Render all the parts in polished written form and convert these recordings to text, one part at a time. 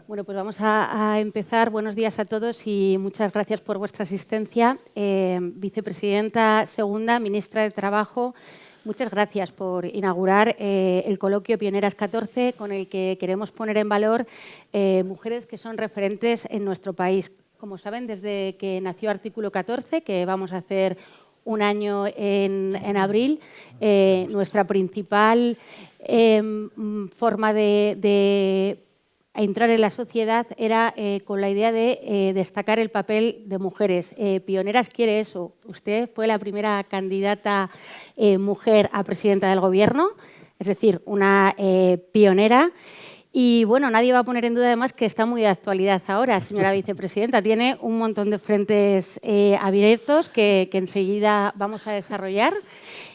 Bueno, pues vamos a empezar. Buenos días a todos y muchas gracias por vuestra asistencia. Vicepresidenta segunda, ministra de Trabajo, muchas gracias por inaugurar el coloquio Pioneras 14, con el que queremos poner en valor mujeres que son referentes en nuestro país. Como saben, desde que nació Artículo 14, que vamos a hacer un año en abril, nuestra principal forma de entrar en la sociedad era con la idea de destacar el papel de mujeres. Pioneras quiere eso. Usted fue la primera candidata mujer a presidenta del Gobierno, es decir, una pionera. Y bueno, nadie va a poner en duda además que está muy de actualidad ahora, señora vicepresidenta. Tiene un montón de frentes abiertos que enseguida vamos a desarrollar.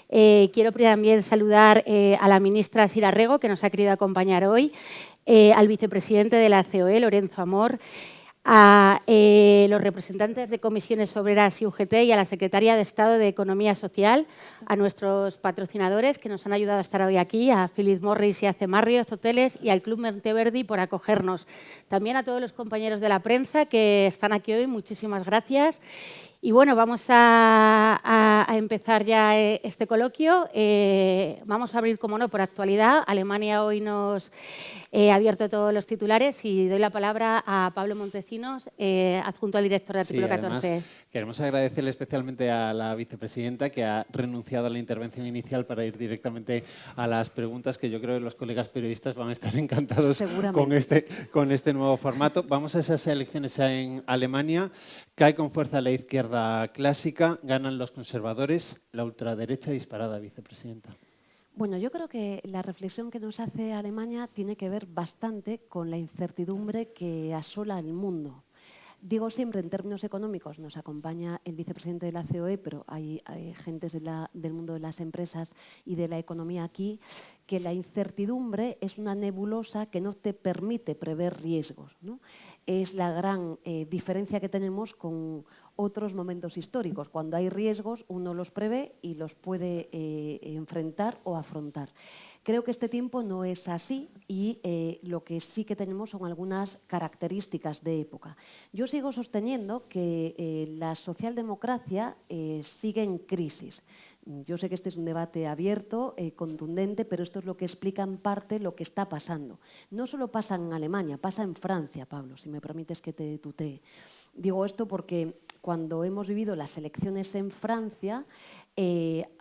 Quiero también saludar a la ministra Sira Rego, que nos ha querido acompañar hoy, al vicepresidente de la COE, Lorenzo Amor, a los representantes de comisiones obreras y UGT y a la secretaria de Estado de Economía Social, a nuestros patrocinadores que nos han ayudado a estar hoy aquí, a Philip Morris y a Cemarrios Hoteles y al Club Monteverdi por acogernos. También a todos los compañeros de la prensa que están aquí hoy, muchísimas gracias. Y bueno, vamos a empezar ya este coloquio. Vamos a abrir, como no, por actualidad. Alemania hoy nos ha abierto todos los titulares y doy la palabra a Pablo Montesinos, adjunto al director de Artículo 14. Además, queremos agradecerle especialmente a la vicepresidenta que ha renunciado a la intervención inicial para ir directamente a las preguntas, que yo creo que los colegas periodistas van a estar encantados con este nuevo formato. Vamos a esas elecciones en Alemania. Cae con fuerza la izquierda clásica, ganan los conservadores, la ultraderecha disparada, vicepresidenta. Bueno, yo creo que la reflexión que nos hace Alemania tiene que ver bastante con la incertidumbre que asola el mundo. Digo siempre, en términos económicos, nos acompaña el vicepresidente de la COE, pero hay gentes del mundo de las empresas y de la economía aquí, que la incertidumbre es una nebulosa que no te permite prever riesgos, ¿no? Es la gran diferencia que tenemos con otros momentos históricos. Cuando hay riesgos, uno los prevé y los puede enfrentar o afrontar. Creo que este tiempo no es así y lo que sí que tenemos son algunas características de época. Yo sigo sosteniendo que la socialdemocracia sigue en crisis. Yo sé que este es un debate abierto, contundente, pero esto es lo que explica en parte lo que está pasando. No solo pasa en Alemania, pasa en Francia, Pablo, si me permites que te tutee. Digo esto porque cuando hemos vivido las elecciones en Francia,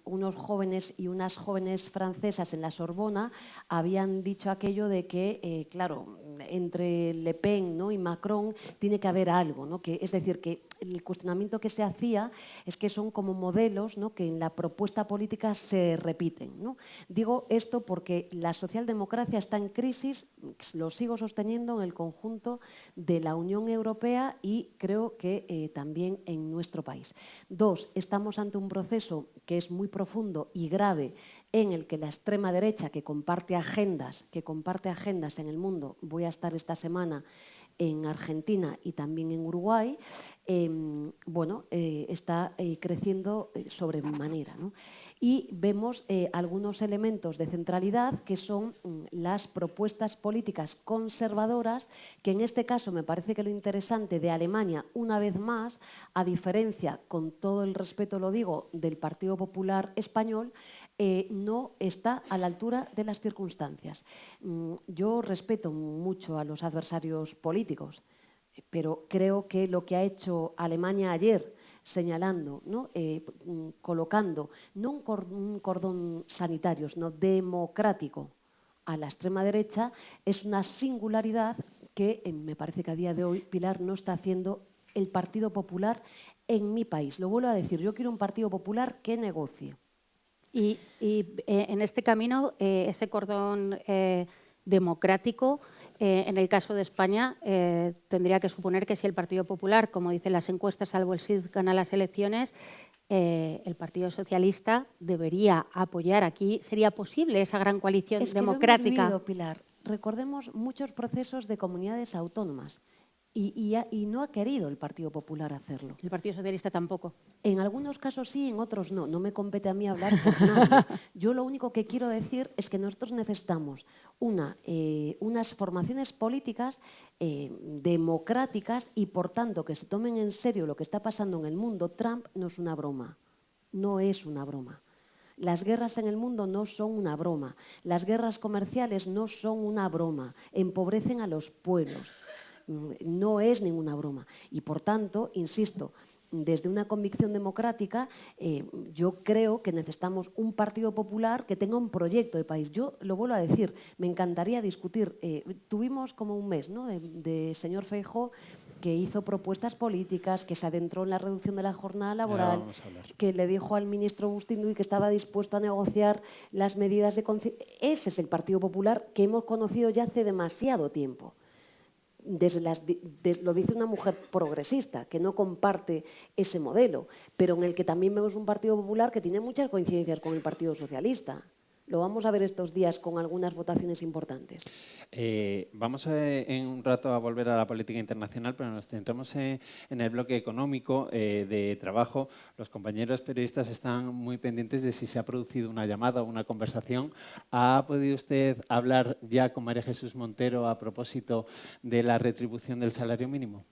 unos jóvenes y unas jóvenes francesas en la Sorbona habían dicho aquello de que, claro, entre Le Pen, ¿no?, y Macron tiene que haber algo, ¿no? Es decir, que el cuestionamiento que se hacía es que son como modelos, ¿no?, que en la propuesta política se repiten, ¿no? Digo esto porque la socialdemocracia está en crisis, lo sigo sosteniendo en el conjunto de la Unión Europea y creo que también en nuestro país. Dos, estamos ante un proceso que es muy profundo y grave en el que la extrema derecha, que comparte agendas en el mundo, voy a estar esta semana en Argentina y también en Uruguay, está creciendo sobremanera, ¿no? Y vemos algunos elementos de centralidad que son las propuestas políticas conservadoras, que en este caso me parece que lo interesante de Alemania, una vez más, a diferencia, con todo el respeto lo digo, del Partido Popular Español, no está a la altura de las circunstancias. Yo respeto mucho a los adversarios políticos, pero creo que lo que ha hecho Alemania ayer, señalando, ¿no?, colocando no un cordón sanitario, sino democrático a la extrema derecha, es una singularidad que me parece que a día de hoy, Pilar, no está haciendo el Partido Popular en mi país. Lo vuelvo a decir, yo quiero un Partido Popular que negocie. Y en este camino, ese cordón democrático, en el caso de España, tendría que suponer que si el Partido Popular, como dicen las encuestas, salvo el PSID, gana las elecciones, el Partido Socialista debería apoyar aquí. ¿Sería posible esa gran coalición democrática? Lo hemos vivido, Pilar. Recordemos muchos procesos de comunidades autónomas. Y no ha querido el Partido Popular hacerlo. El Partido Socialista tampoco. En algunos casos sí, en otros no. No me compete a mí hablar por nadie. Yo lo único que quiero decir es que nosotros necesitamos unas formaciones políticas democráticas y, por tanto, que se tomen en serio lo que está pasando en el mundo. Trump no es una broma. No es una broma. Las guerras en el mundo no son una broma. Las guerras comerciales no son una broma. Empobrecen a los pueblos. No es ninguna broma. Y, por tanto, insisto, desde una convicción democrática, yo creo que necesitamos un Partido Popular que tenga un proyecto de país. Yo lo vuelvo a decir, me encantaría discutir. Tuvimos como un mes, ¿no?, de señor Feijóo, que hizo propuestas políticas, que se adentró en la reducción de la jornada laboral, que le dijo al ministro Agustín Duy que estaba dispuesto a negociar las medidas de conciliación. Ese es el Partido Popular que hemos conocido ya hace demasiado tiempo. Lo dice una mujer progresista, que no comparte ese modelo, pero en el que también vemos un Partido Popular que tiene muchas coincidencias con el Partido Socialista. Lo vamos a ver estos días con algunas votaciones importantes. Vamos en un rato a volver a la política internacional, pero nos centramos en el bloque económico de trabajo. Los compañeros periodistas están muy pendientes de si se ha producido una llamada o una conversación. ¿Ha podido usted hablar ya con María Jesús Montero a propósito de la retribución del salario mínimo?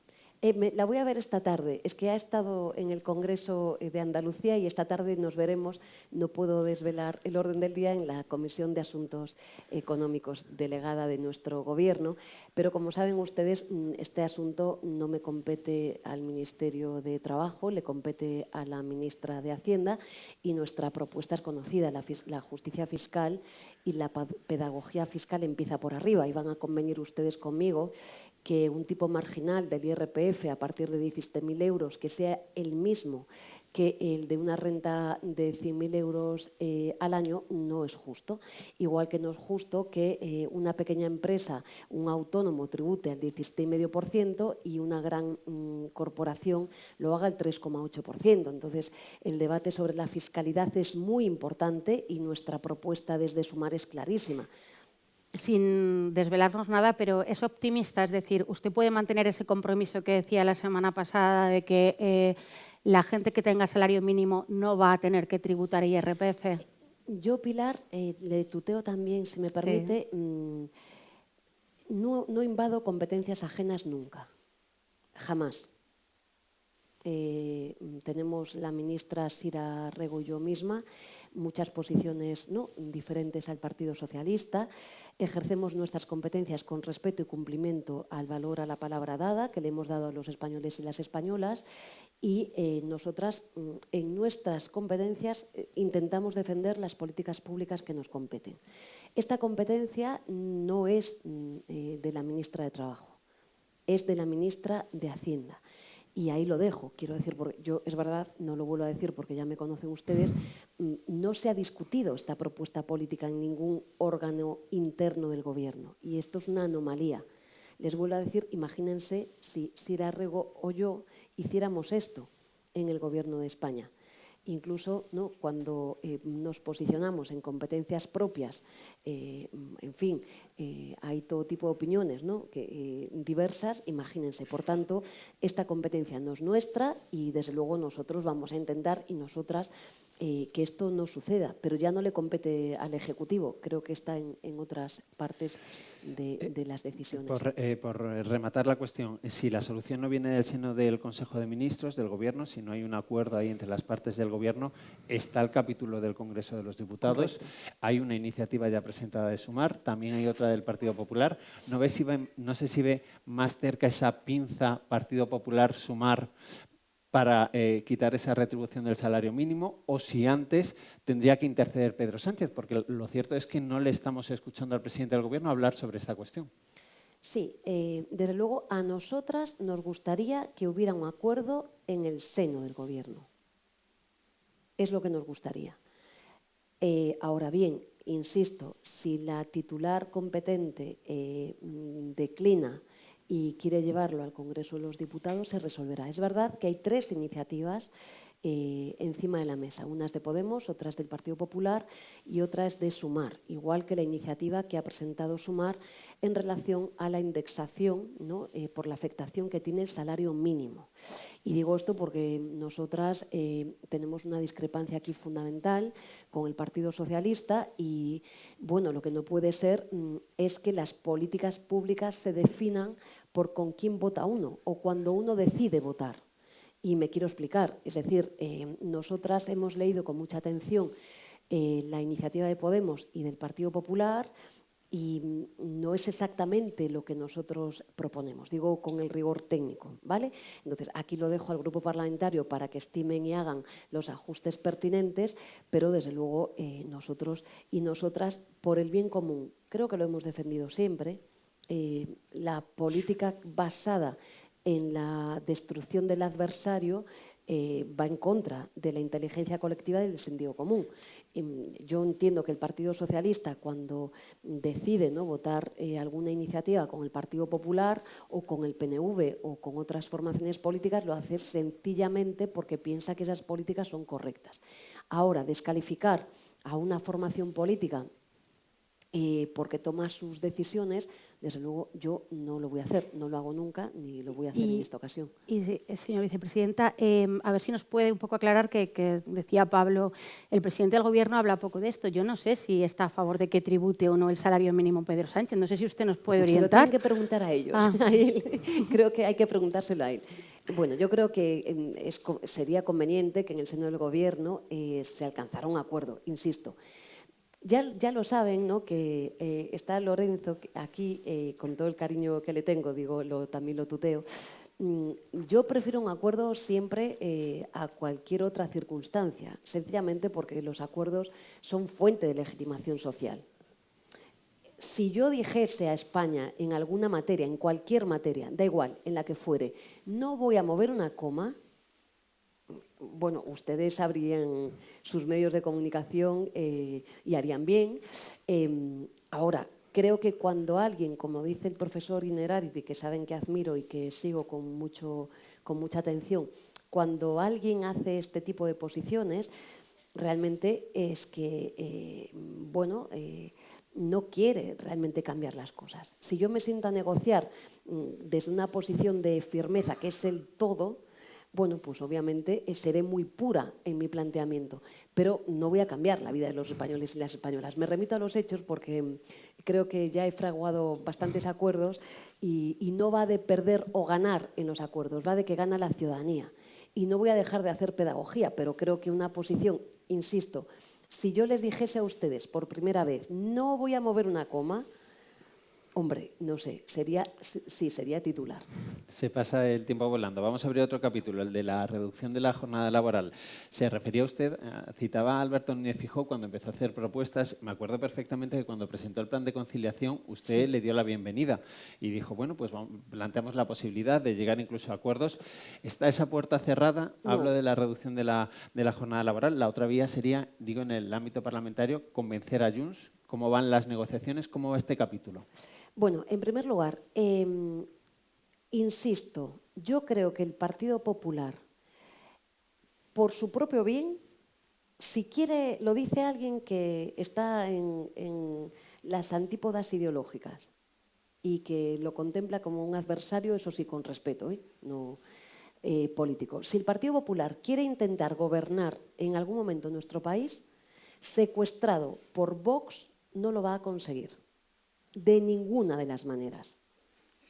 La voy a ver esta tarde. Es que ha estado en el Congreso de Andalucía y esta tarde nos veremos. No puedo desvelar el orden del día en la Comisión de Asuntos Económicos delegada de nuestro Gobierno, pero como saben ustedes, este asunto no me compete al Ministerio de Trabajo, le compete a la ministra de Hacienda y nuestra propuesta es conocida, la justicia fiscal y la pedagogía fiscal empieza por arriba y van a convenir ustedes conmigo que un tipo marginal del IRPF a partir de 17.000 euros que sea el mismo que el de una renta de 100.000 euros al año no es justo. Igual que no es justo que una pequeña empresa, un autónomo, tribute al 17,5% y una gran corporación lo haga al 3,8%. Entonces, el debate sobre la fiscalidad es muy importante y nuestra propuesta desde Sumar es clarísima. Sin desvelarnos nada, pero es optimista, es decir, ¿usted puede mantener ese compromiso que decía la semana pasada de que la gente que tenga salario mínimo no va a tener que tributar IRPF? Yo, Pilar, le tuteo también, si me permite, sí. No invado competencias ajenas nunca, jamás. Tenemos la ministra Sira Rego y yo misma muchas posiciones diferentes al Partido Socialista. Ejercemos nuestras competencias con respeto y cumplimiento al valor a la palabra dada que le hemos dado a los españoles y las españolas y nosotras en nuestras competencias intentamos defender las políticas públicas que nos competen. Esta competencia no es de la ministra de Trabajo, es de la ministra de Hacienda. Y ahí lo dejo, quiero decir, porque yo, es verdad, no lo vuelvo a decir porque ya me conocen ustedes, no se ha discutido esta propuesta política en ningún órgano interno del Gobierno y esto es una anomalía. Les vuelvo a decir, imagínense si Sira Rego o yo hiciéramos esto en el Gobierno de España. Incluso cuando nos posicionamos en competencias propias, en fin, hay todo tipo de opiniones diversas, imagínense. Por tanto, esta competencia no es nuestra y desde luego nosotros vamos a intentar y nosotras que esto no suceda, pero ya no le compete al Ejecutivo, creo que está en otras partes de las decisiones. Por rematar la cuestión, si la solución no viene del seno del Consejo de Ministros, del Gobierno, si no hay un acuerdo ahí entre las partes del Gobierno, está el capítulo del Congreso de los Diputados, correcto. Hay una iniciativa ya presentada de Sumar, también hay otra del Partido Popular. No sé si ve más cerca esa pinza Partido Popular-Sumar para quitar esa retribución del salario mínimo o si antes tendría que interceder Pedro Sánchez, porque lo cierto es que no le estamos escuchando al presidente del Gobierno hablar sobre esta cuestión. Sí, desde luego a nosotras nos gustaría que hubiera un acuerdo en el seno del Gobierno. Es lo que nos gustaría. Ahora bien, insisto, si la titular competente declina y quiere llevarlo al Congreso de los Diputados, se resolverá. Es verdad que hay 3 iniciativas encima de la mesa. Una es de Podemos, otra es del Partido Popular y otra es de Sumar, igual que la iniciativa que ha presentado Sumar en relación a la indexación, ¿no? Por la afectación que tiene el salario mínimo. Y digo esto porque nosotras tenemos una discrepancia aquí fundamental con el Partido Socialista y, bueno, lo que no puede ser es que las políticas públicas se definan por con quién vota uno o cuando uno decide votar. Y me quiero explicar, es decir, nosotras hemos leído con mucha atención la iniciativa de Podemos y del Partido Popular y no es exactamente lo que nosotros proponemos, digo con el rigor técnico, ¿vale? Entonces, aquí lo dejo al grupo parlamentario para que estimen y hagan los ajustes pertinentes, pero desde luego nosotros y nosotras, por el bien común, creo que lo hemos defendido siempre, la política basada en la destrucción del adversario va en contra de la inteligencia colectiva y del sentido común. Yo entiendo que el Partido Socialista, cuando decide, ¿no?, votar alguna iniciativa con el Partido Popular o con el PNV o con otras formaciones políticas, lo hace sencillamente porque piensa que esas políticas son correctas. Ahora, descalificar a una formación política porque toma sus decisiones, desde luego yo no lo voy a hacer, no lo hago nunca ni lo voy a hacer en esta ocasión. Y señora vicepresidenta, a ver si nos puede un poco aclarar que decía Pablo, el presidente del Gobierno habla poco de esto. Yo no sé si está a favor de que tribute o no el salario mínimo Pedro Sánchez. No sé si usted nos puede orientar. Se lo tienen que preguntar a ellos, a él. Creo que hay que preguntárselo a él. Bueno, yo creo que sería conveniente que en el seno del Gobierno se alcanzara un acuerdo, insisto. Ya lo saben, ¿no?, que está Lorenzo aquí, con todo el cariño que le tengo, digo, también lo tuteo. Yo prefiero un acuerdo siempre a cualquier otra circunstancia, sencillamente porque los acuerdos son fuente de legitimación social. Si yo dijese a España en alguna materia, en cualquier materia, da igual, en la que fuere, no voy a mover una coma, bueno, ustedes abrían sus medios de comunicación y harían bien. Ahora, creo que cuando alguien, como dice el profesor Inerarity, que saben que admiro y que sigo con mucha atención, cuando alguien hace este tipo de posiciones, realmente es que, no quiere realmente cambiar las cosas. Si yo me siento a negociar desde una posición de firmeza, que es el todo, bueno, pues obviamente seré muy pura en mi planteamiento, pero no voy a cambiar la vida de los españoles y las españolas. Me remito a los hechos porque creo que ya he fraguado bastantes acuerdos y no va de perder o ganar en los acuerdos, va de que gana la ciudadanía. Y no voy a dejar de hacer pedagogía, pero creo que una posición, insisto, si yo les dijese a ustedes por primera vez, no voy a mover una coma, hombre, no sé, sería titular. Se pasa el tiempo volando. Vamos a abrir otro capítulo, el de la reducción de la jornada laboral. Se refería usted, citaba a Alberto Núñez Feijóo cuando empezó a hacer propuestas. Me acuerdo perfectamente que cuando presentó el plan de conciliación, usted le dio la bienvenida y dijo, bueno, pues planteamos la posibilidad de llegar incluso a acuerdos. ¿Está esa puerta cerrada? No. Hablo de la reducción de la jornada laboral. La otra vía sería, digo, en el ámbito parlamentario, convencer a Junts. ¿Cómo van las negociaciones? ¿Cómo va este capítulo? Bueno, en primer lugar, insisto, yo creo que el Partido Popular, por su propio bien, si quiere, lo dice alguien que está en las antípodas ideológicas y que lo contempla como un adversario, eso sí, con respeto, no político. Si el Partido Popular quiere intentar gobernar en algún momento nuestro país, secuestrado por Vox, no lo va a conseguir. De ninguna de las maneras.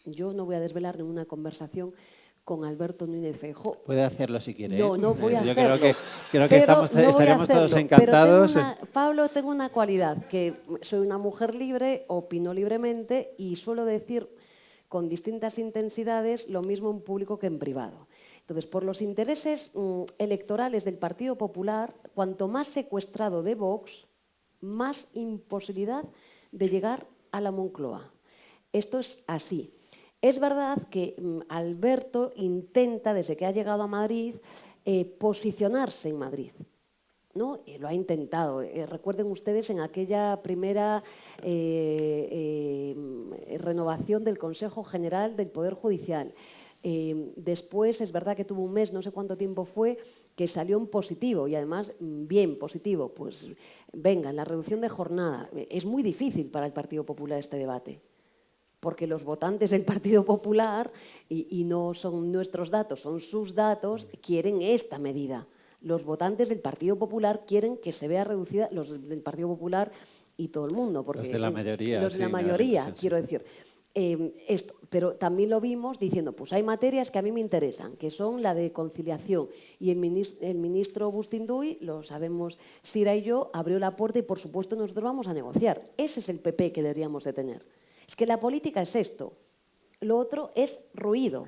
Yo no voy a desvelar ninguna conversación con Alberto Núñez Feijóo. Puede hacerlo si quiere. No voy a hacerlo. Yo creo que estaremos todos encantados. Pablo, tengo una cualidad, que soy una mujer libre, opino libremente y suelo decir con distintas intensidades lo mismo en público que en privado. Entonces, por los intereses electorales del Partido Popular, cuanto más secuestrado de Vox, más imposibilidad de llegar a la Moncloa. Esto es así. Es verdad que Alberto intenta, desde que ha llegado a Madrid, posicionarse en Madrid, ¿no? Lo ha intentado. Recuerden ustedes en aquella primera renovación del Consejo General del Poder Judicial. Después es verdad que tuvo un mes, no sé cuánto tiempo fue, que salió en positivo y además bien positivo. Pues venga, en la reducción de jornada. Es muy difícil para el Partido Popular este debate, porque los votantes del Partido Popular, y no son nuestros datos, son sus datos, quieren esta medida. Los votantes del Partido Popular quieren que se vea reducida, los del Partido Popular y todo el mundo. Porque los de la mayoría. Los de la mayoría, quiero decir. Pero también lo vimos diciendo, pues hay materias que a mí me interesan, que son la de conciliación. Y el ministro Bustinduy, lo sabemos Sira y yo, abrió la puerta y por supuesto nosotros vamos a negociar. Ese es el PP que deberíamos de tener. Es que la política es esto, lo otro es ruido.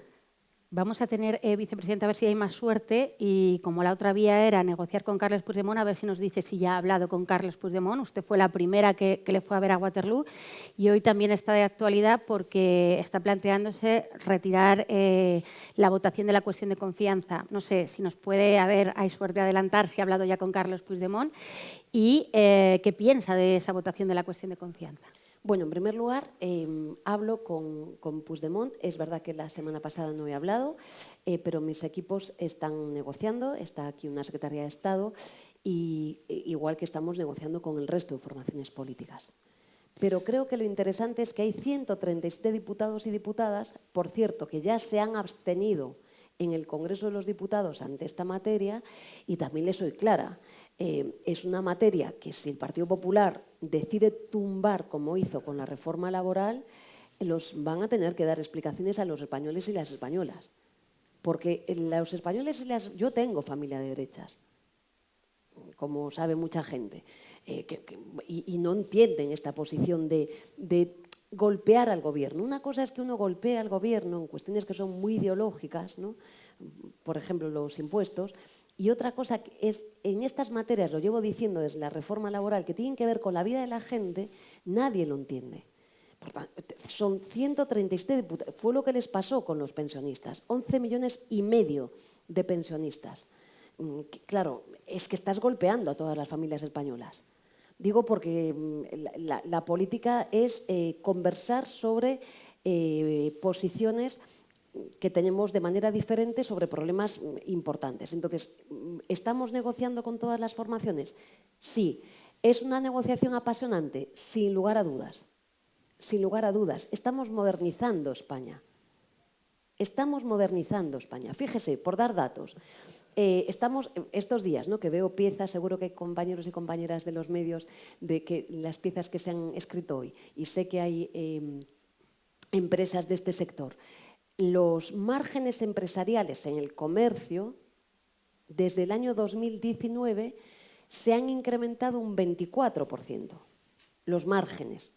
Vamos a tener, vicepresidenta, a ver si hay más suerte y como la otra vía era negociar con Carles Puigdemont, a ver si nos dice si ya ha hablado con Carles Puigdemont. Usted fue la primera que le fue a ver a Waterloo y hoy también está de actualidad porque está planteándose retirar la votación de la cuestión de confianza. No sé si nos puede, hay suerte de adelantar si ha hablado ya con Carles Puigdemont y qué piensa de esa votación de la cuestión de confianza. Bueno, en primer lugar, hablo con Puigdemont. Es verdad que la semana pasada no he hablado, pero mis equipos están negociando. Está aquí una Secretaría de Estado, y igual que estamos negociando con el resto de formaciones políticas. Pero creo que lo interesante es que hay 137 diputados y diputadas, por cierto, que ya se han abstenido en el Congreso de los Diputados ante esta materia, y también les soy clara. Es una materia que si el Partido Popular decide tumbar, como hizo con la reforma laboral, los van a tener que dar explicaciones a los españoles y las españolas. Porque los españoles yo tengo familia de derechas, como sabe mucha gente, y no entienden esta posición de golpear al gobierno. Una cosa es que uno golpea al gobierno en cuestiones que son muy ideológicas, ¿no? Por ejemplo, los impuestos. Y otra cosa es, en estas materias, lo llevo diciendo desde la reforma laboral, que tienen que ver con la vida de la gente, nadie lo entiende. Por tanto, son 137 diputados. Fue lo que les pasó con los pensionistas. 11,5 millones de pensionistas. Claro, es que estás golpeando a todas las familias españolas. Digo porque la política es conversar sobre posiciones que tenemos de manera diferente sobre problemas importantes. Entonces, ¿estamos negociando con todas las formaciones? Sí. ¿Es una negociación apasionante? Sin lugar a dudas. Sin lugar a dudas. Estamos modernizando España. Estamos modernizando España. Fíjese, por dar datos, estamos estos días, ¿no?, que veo piezas, seguro que hay compañeros y compañeras de los medios, de que las piezas que se han escrito hoy, y sé que hay empresas de este sector. Los márgenes empresariales en el comercio, desde el año 2019, se han incrementado un 24%. Los márgenes.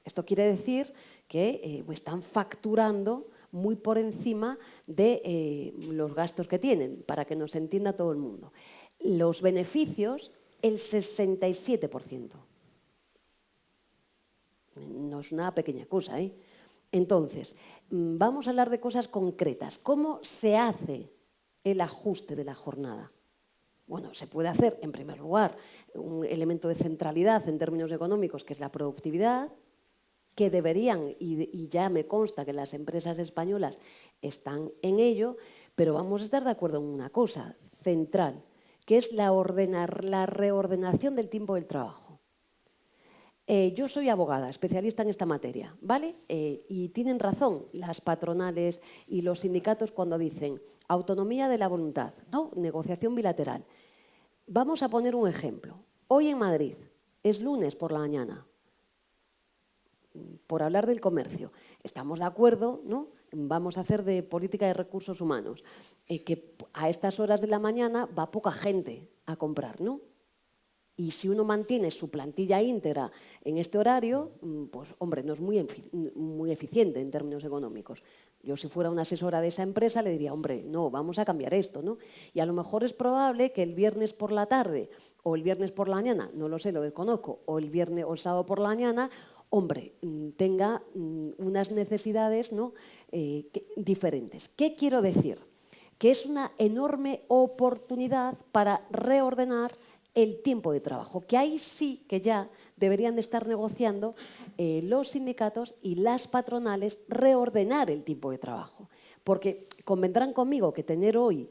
Esto quiere decir que están facturando muy por encima de los gastos que tienen, para que nos entienda todo el mundo. Los beneficios, el 67%. No es una pequeña cosa, ¿eh? Entonces, vamos a hablar de cosas concretas. ¿Cómo se hace el ajuste de la jornada? Bueno, se puede hacer, en primer lugar, un elemento de centralidad en términos económicos, que es la productividad, que deberían, y ya me consta que las empresas españolas están en ello, pero vamos a estar de acuerdo en una cosa central, que es la reordenación del tiempo del trabajo. Yo soy abogada, especialista en esta materia, ¿vale? Y tienen razón las patronales y los sindicatos cuando dicen autonomía de la voluntad, ¿no? Negociación bilateral. Vamos a poner un ejemplo. Hoy en Madrid, es lunes por la mañana, por hablar del comercio, estamos de acuerdo, ¿no? Vamos a hacer de política de recursos humanos, que a estas horas de la mañana va poca gente a comprar, ¿no? Y si uno mantiene su plantilla íntegra en este horario, pues, hombre, no es muy eficiente en términos económicos. Yo, si fuera una asesora de esa empresa, le diría, hombre, no, vamos a cambiar esto, ¿no? Y a lo mejor es probable que el viernes por la tarde o el viernes por la mañana, no lo sé, lo desconozco, o el viernes o el sábado por la mañana, hombre, tenga unas necesidades, ¿no?, diferentes. ¿Qué quiero decir? Que es una enorme oportunidad para reordenar el tiempo de trabajo, que ahí sí que ya deberían de estar negociando los sindicatos y las patronales reordenar el tiempo de trabajo. Porque convendrán conmigo que tener hoy,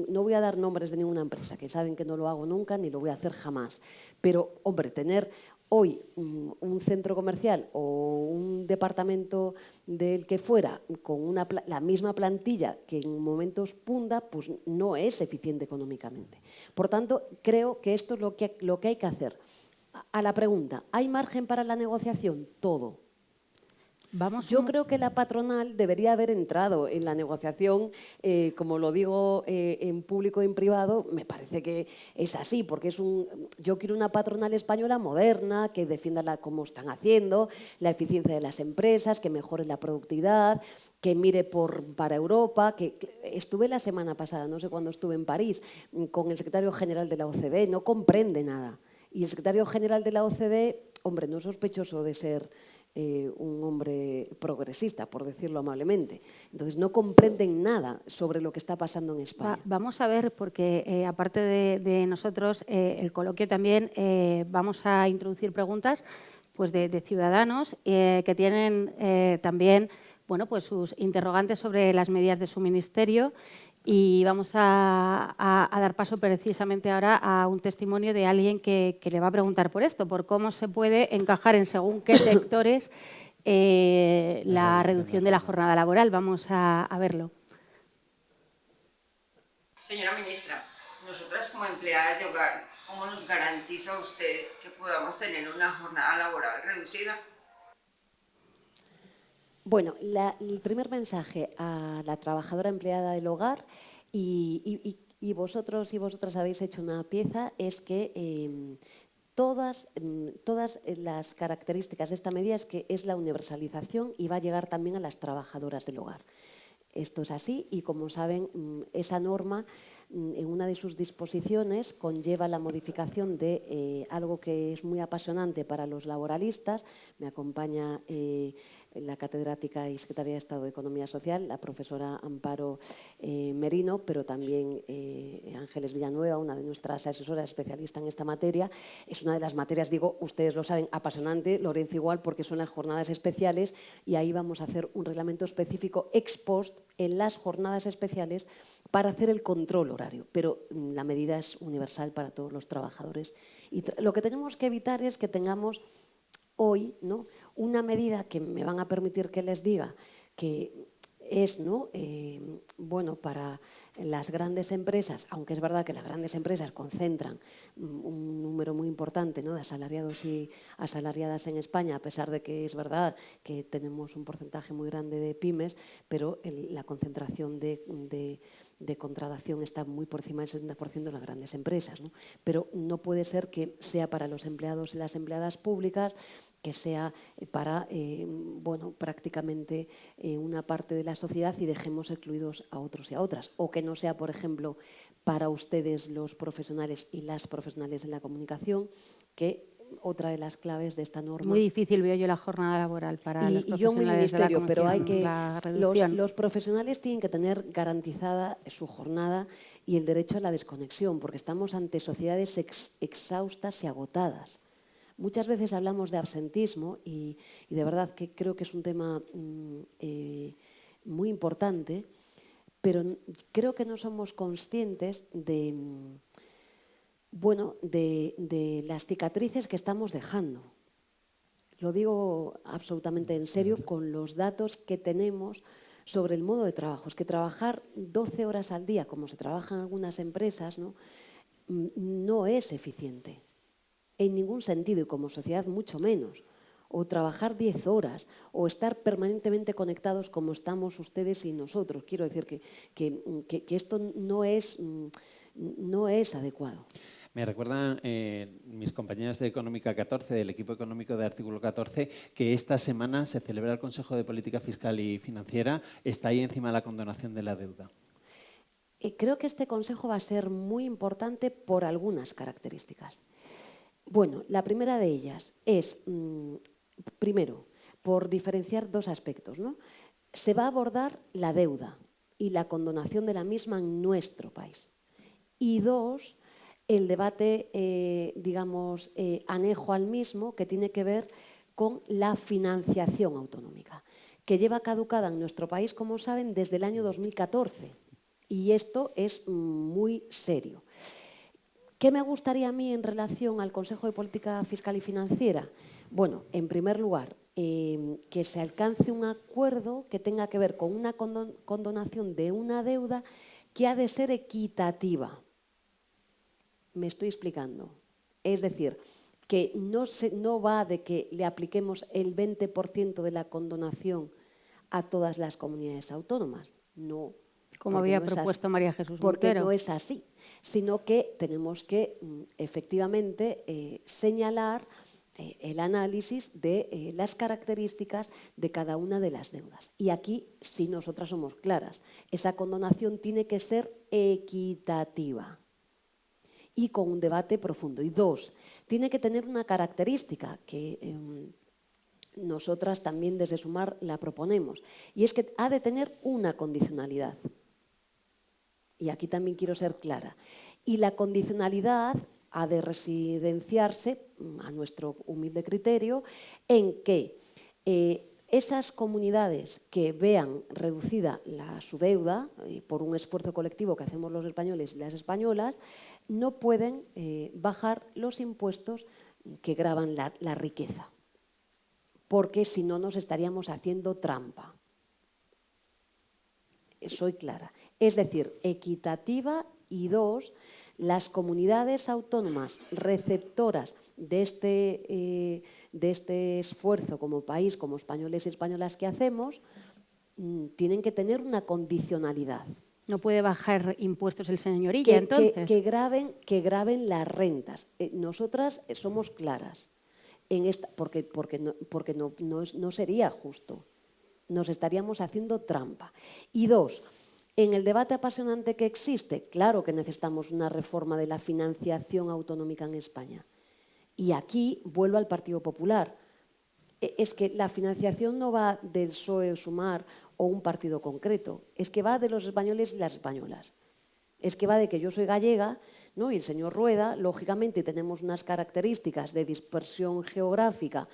no voy a dar nombres de ninguna empresa, que saben que no lo hago nunca ni lo voy a hacer jamás, pero, hombre, tener hoy un centro comercial o un departamento del que fuera con la misma plantilla que en momentos punta, pues no es eficiente económicamente. Por tanto, creo que esto es lo que hay que hacer. A la pregunta, ¿hay margen para la negociación? Todo. Yo creo que la patronal debería haber entrado en la negociación, como lo digo en público y en privado, me parece que es así, porque yo quiero una patronal española moderna, que defienda como están haciendo, la eficiencia de las empresas, que mejore la productividad, que mire para Europa. Estuve la semana pasada, no sé cuándo estuve en París, con el secretario general de la OCDE, no comprende nada. Y el secretario general de la OCDE, hombre, no es sospechoso de ser un hombre progresista, por decirlo amablemente. Entonces, no comprenden nada sobre lo que está pasando en España. Vamos a ver, porque aparte de nosotros, el coloquio también vamos a introducir preguntas pues de ciudadanos que tienen también pues sus interrogantes sobre las medidas de su ministerio. Y vamos a dar paso precisamente ahora a un testimonio de alguien que le va a preguntar por esto, por cómo se puede encajar en según qué sectores la reducción de la jornada laboral. Vamos a verlo. Señora ministra, nosotras como empleadas de hogar, ¿cómo nos garantiza usted que podamos tener una jornada laboral reducida? Bueno, el primer mensaje a la trabajadora empleada del hogar, y vosotros y vosotras habéis hecho una pieza, es que todas las características de esta medida es la universalización y va a llegar también a las trabajadoras del hogar. Esto es así y, como saben, esa norma en una de sus disposiciones conlleva la modificación de algo que es muy apasionante para los laboralistas. Me acompaña la catedrática y secretaria de Estado de Economía Social, la profesora Amparo Merino, pero también Ángeles Villanueva, una de nuestras asesoras especialista en esta materia. Es una de las materias, digo, ustedes lo saben, apasionante, Lorenzo igual, porque son las jornadas especiales, y ahí vamos a hacer un reglamento específico ex post en las jornadas especiales para hacer el control horario, pero la medida es universal para todos los trabajadores. Y lo que tenemos que evitar es que tengamos hoy, ¿no?, una medida que me van a permitir que les diga que es, ¿no?, para las grandes empresas, aunque es verdad que las grandes empresas concentran un número muy importante, ¿no?, de asalariados y asalariadas en España, a pesar de que es verdad que tenemos un porcentaje muy grande de pymes, pero la concentración de contratación está muy por encima del 60% de las grandes empresas, ¿no? Pero no puede ser que sea para los empleados y las empleadas públicas, que sea para prácticamente una parte de la sociedad y dejemos excluidos a otros y a otras. O que no sea, por ejemplo, para ustedes los profesionales y las profesionales de la comunicación, que otra de las claves de esta norma. Muy difícil veo yo la jornada laboral para los profesionales yo muy ministerio, de la pero hay que los profesionales tienen que tener garantizada su jornada y el derecho a la desconexión, porque estamos ante sociedades exhaustas y agotadas. Muchas veces hablamos de absentismo y de verdad que creo que es un tema muy importante, pero creo que no somos conscientes de las cicatrices que estamos dejando. Lo digo absolutamente en serio con los datos que tenemos sobre el modo de trabajo. Es que trabajar 12 horas al día, como se trabaja en algunas empresas, no es eficiente en ningún sentido, y como sociedad mucho menos. O trabajar 10 horas, o estar permanentemente conectados como estamos ustedes y nosotros. Quiero decir que esto no es adecuado. Me recuerdan mis compañeras de Económica 14, del equipo económico de Artículo 14, que esta semana se celebra el Consejo de Política Fiscal y Financiera. Está ahí encima la condonación de la deuda. Creo que este consejo va a ser muy importante por algunas características. Bueno, la primera de ellas es, primero, por diferenciar dos aspectos, ¿no? Se va a abordar la deuda y la condonación de la misma en nuestro país. Y dos, el debate, anejo al mismo, que tiene que ver con la financiación autonómica. que lleva caducada en nuestro país, como saben, desde el año 2014. Y esto es muy serio. ¿Qué me gustaría a mí en relación al Consejo de Política Fiscal y Financiera? Bueno, en primer lugar, que se alcance un acuerdo que tenga que ver con una condonación de una deuda que ha de ser equitativa. Me estoy explicando. Es decir, que no va de que le apliquemos el 20% de la condonación a todas las comunidades autónomas. No. Como había propuesto María Jesús Montero. Porque no es así, sino que tenemos que efectivamente señalar el análisis de las características de cada una de las deudas. Y aquí sí nosotras somos claras. Esa condonación tiene que ser equitativa y con un debate profundo. Y dos, tiene que tener una característica que nosotras también desde Sumar la proponemos, y es que ha de tener una condicionalidad. Y aquí también quiero ser clara. Y la condicionalidad ha de residenciarse, a nuestro humilde criterio, en que esas comunidades que vean reducida su deuda por un esfuerzo colectivo que hacemos los españoles y las españolas, no pueden bajar los impuestos que gravan la riqueza, porque si no nos estaríamos haciendo trampa. Soy clara. Es decir, equitativa, y dos, las comunidades autónomas receptoras de este esfuerzo como país, como españoles y españolas que hacemos, tienen que tener una condicionalidad. No puede bajar impuestos el señor Illa, entonces. Que graven las rentas. Nosotras somos claras en esta, porque no sería justo. Nos estaríamos haciendo trampa. Y dos, en el debate apasionante que existe, claro que necesitamos una reforma de la financiación autonómica en España. Y aquí vuelvo al Partido Popular. Es que la financiación no va del PSOE o Sumar o un partido concreto, es que va de los españoles y las españolas. Es que va de que yo soy gallega, ¿no? Y el señor Rueda, lógicamente tenemos unas características de dispersión geográfica.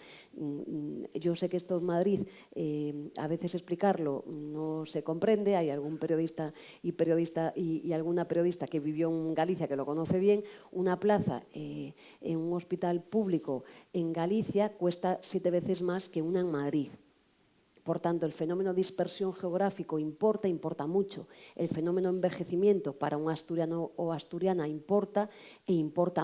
Yo sé que esto en Madrid, a veces explicarlo no se comprende. Hay algún periodista y alguna periodista que vivió en Galicia que lo conoce bien. Una plaza en un hospital público en Galicia cuesta 7 veces más que una en Madrid. Por tanto, el fenómeno de dispersión geográfico importa mucho. El fenómeno de envejecimiento para un asturiano o asturiana importa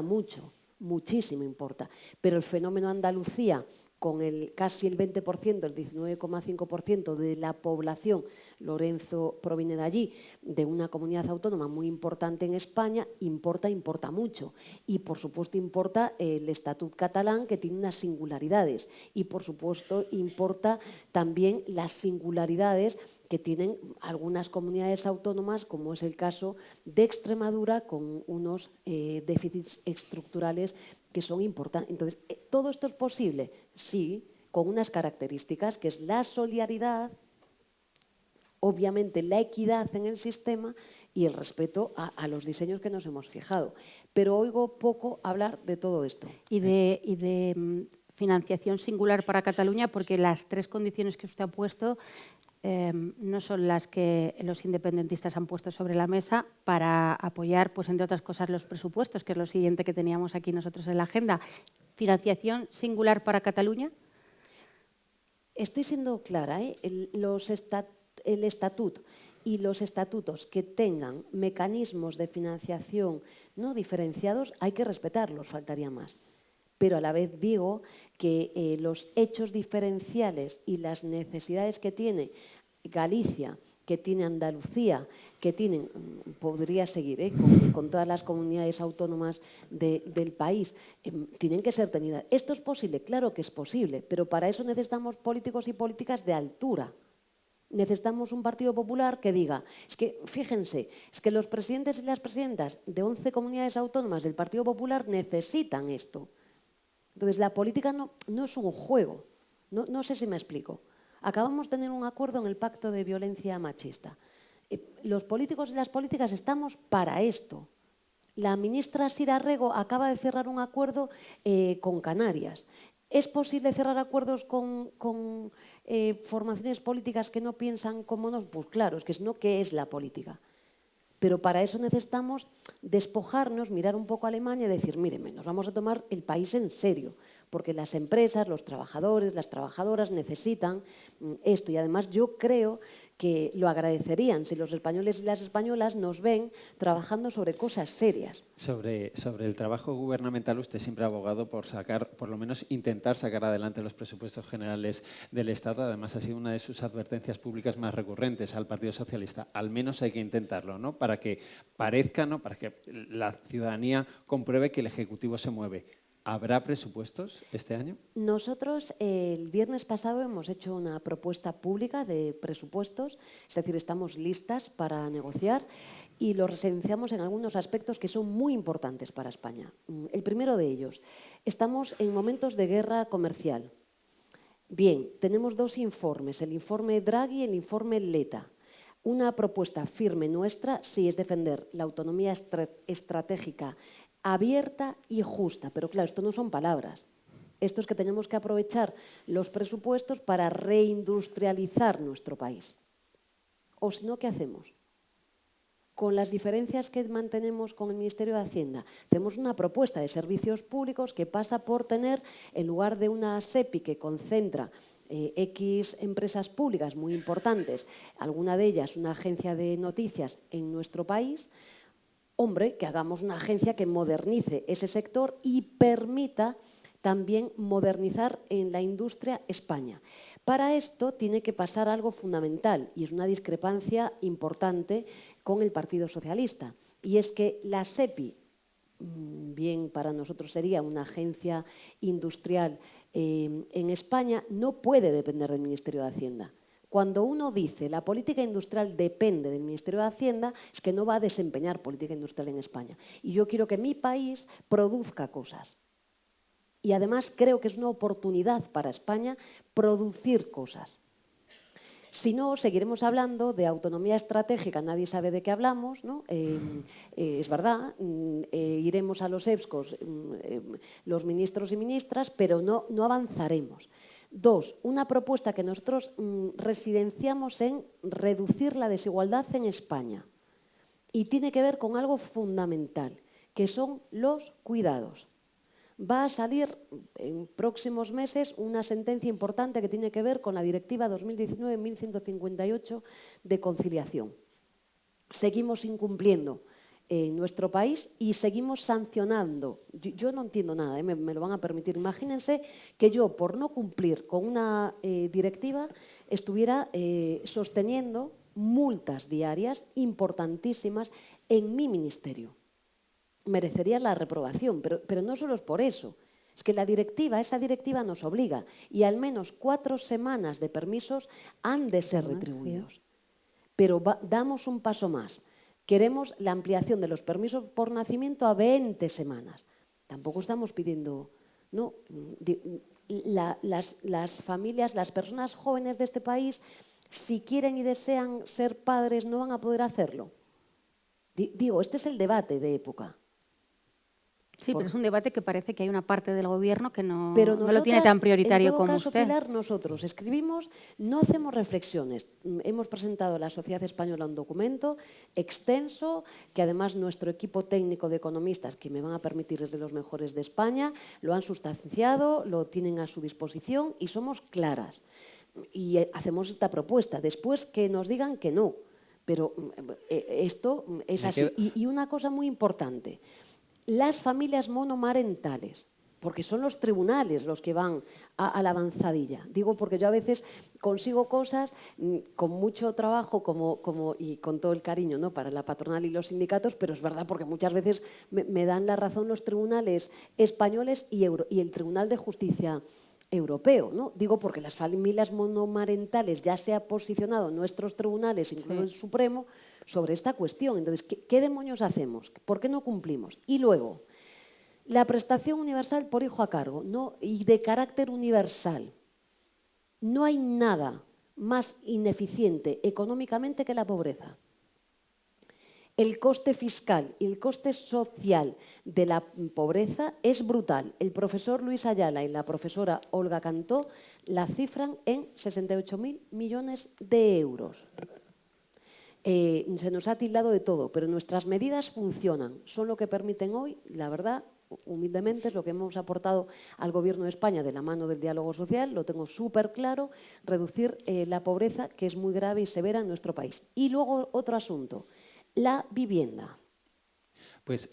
mucho, muchísimo importa. Pero el fenómeno Andalucía, con casi el 20%, el 19,5% de la población, Lorenzo proviene de allí, de una comunidad autónoma muy importante en España, importa mucho. Y por supuesto importa el Estatut catalán, que tiene unas singularidades. Y por supuesto importa también las singularidades que tienen algunas comunidades autónomas, como es el caso de Extremadura, con unos déficits estructurales que son importantes. Entonces, ¿todo esto es posible? Sí, con unas características, que es la solidaridad, obviamente la equidad en el sistema y el respeto a los diseños que nos hemos fijado. Pero oigo poco hablar de todo esto. Y de financiación singular para Cataluña, porque las tres condiciones que usted ha puesto no son las que los independentistas han puesto sobre la mesa para apoyar, pues entre otras cosas, los presupuestos, que es lo siguiente que teníamos aquí nosotros en la agenda. ¿Financiación singular para Cataluña? Estoy siendo clara, el estatut y los estatutos que tengan mecanismos de financiación no diferenciados hay que respetarlos, faltaría más. Pero a la vez digo que los hechos diferenciales y las necesidades que tiene Galicia, que tiene Andalucía, que tienen, podría seguir con todas las comunidades autónomas del país, tienen que ser tenidas. ¿Esto es posible? Claro que es posible, pero para eso necesitamos políticos y políticas de altura. Necesitamos un Partido Popular que diga, es que fíjense, es que los presidentes y las presidentas de 11 comunidades autónomas del Partido Popular necesitan esto. Entonces, la política no es un juego. No sé si me explico. Acabamos de tener un acuerdo en el Pacto de Violencia Machista. Los políticos y las políticas estamos para esto. La ministra Sira Rego acaba de cerrar un acuerdo con Canarias. ¿Es posible cerrar acuerdos con formaciones políticas que no piensan como nos? Pues claro, es que si no, ¿qué es la política? Pero para eso necesitamos despojarnos, mirar un poco a Alemania y decir, míreme, nos vamos a tomar el país en serio, porque las empresas, los trabajadores, las trabajadoras necesitan esto. Y además yo creo que lo agradecerían si los españoles y las españolas nos ven trabajando sobre cosas serias. Sobre el trabajo gubernamental, usted siempre ha abogado por sacar, por lo menos intentar sacar adelante los presupuestos generales del Estado. Además, ha sido una de sus advertencias públicas más recurrentes al Partido Socialista. Al menos hay que intentarlo, ¿no? Para que parezca, ¿no? Para que la ciudadanía compruebe que el Ejecutivo se mueve. ¿Habrá presupuestos este año? Nosotros el viernes pasado hemos hecho una propuesta pública de presupuestos, es decir, estamos listas para negociar y lo residenciamos en algunos aspectos que son muy importantes para España. El primero de ellos, estamos en momentos de guerra comercial. Bien, tenemos dos informes, el informe Draghi y el informe Letta. Una propuesta firme nuestra sí es defender la autonomía estratégica abierta y justa. Pero claro, esto no son palabras. Esto es que tenemos que aprovechar los presupuestos para reindustrializar nuestro país. O si no, ¿qué hacemos? Con las diferencias que mantenemos con el Ministerio de Hacienda, tenemos una propuesta de servicios públicos que pasa por tener, en lugar de una SEPI que concentra X empresas públicas muy importantes, alguna de ellas una agencia de noticias en nuestro país, hombre, que hagamos una agencia que modernice ese sector y permita también modernizar en la industria España. Para esto tiene que pasar algo fundamental y es una discrepancia importante con el Partido Socialista. Y es que la SEPI, bien para nosotros sería una agencia industrial en España, no puede depender del Ministerio de Hacienda. Cuando uno dice la política industrial depende del Ministerio de Hacienda, es que no va a desempeñar política industrial en España. Y yo quiero que mi país produzca cosas. Y además creo que es una oportunidad para España producir cosas. Si no, seguiremos hablando de autonomía estratégica, nadie sabe de qué hablamos, ¿no? Es verdad, iremos a los EPSCOs los ministros y ministras, pero no avanzaremos. Dos, una propuesta que nosotros residenciamos en reducir la desigualdad en España. Y tiene que ver con algo fundamental, que son los cuidados. Va a salir en próximos meses una sentencia importante que tiene que ver con la Directiva 2019-1158 de conciliación. Seguimos incumpliendo en nuestro país y seguimos sancionando. Yo no entiendo nada, me lo van a permitir. Imagínense que yo, por no cumplir con una directiva, estuviera sosteniendo multas diarias importantísimas en mi ministerio. Merecería la reprobación, pero no solo es por eso. Es que esa directiva nos obliga y al menos 4 semanas de permisos han de ser retribuidos. Pero damos un paso más. Queremos la ampliación de los permisos por nacimiento a 20 semanas. Tampoco estamos pidiendo, ¿no? Las familias, las personas jóvenes de este país, si quieren y desean ser padres, no van a poder hacerlo. Digo, este es el debate de época. Sí, pero es un debate que parece que hay una parte del gobierno que no lo tiene tan prioritario como usted. En todo caso, Pilar, nosotros escribimos, no hacemos reflexiones. Hemos presentado a la sociedad española un documento extenso, que además nuestro equipo técnico de economistas, que me van a permitir es de los mejores de España, lo han sustanciado, lo tienen a su disposición y somos claras. Y hacemos esta propuesta. Después que nos digan que no. Pero esto es así. Y una cosa muy importante. Las familias monomarentales, porque son los tribunales los que van a la avanzadilla. Digo porque yo a veces consigo cosas con mucho trabajo y con todo el cariño, ¿no? Para la patronal y los sindicatos, pero es verdad porque muchas veces me dan la razón los tribunales españoles y el Tribunal de Justicia Europeo, ¿no? Digo porque las familias monomarentales ya se ha posicionado nuestros tribunales, incluso el Supremo, sobre esta cuestión. Entonces, ¿qué demonios hacemos? ¿Por qué no cumplimos? Y luego, la prestación universal por hijo a cargo, ¿no? Y de carácter universal. No hay nada más ineficiente económicamente que la pobreza. El coste fiscal y el coste social de la pobreza es brutal. El profesor Luis Ayala y la profesora Olga Cantó la cifran en 68.000 millones de euros. Se nos ha tildado de todo, pero nuestras medidas funcionan. Son lo que permiten hoy, la verdad, humildemente, es lo que hemos aportado al Gobierno de España de la mano del diálogo social, lo tengo súper claro, reducir la pobreza, que es muy grave y severa en nuestro país. Y luego otro asunto, la vivienda. Pues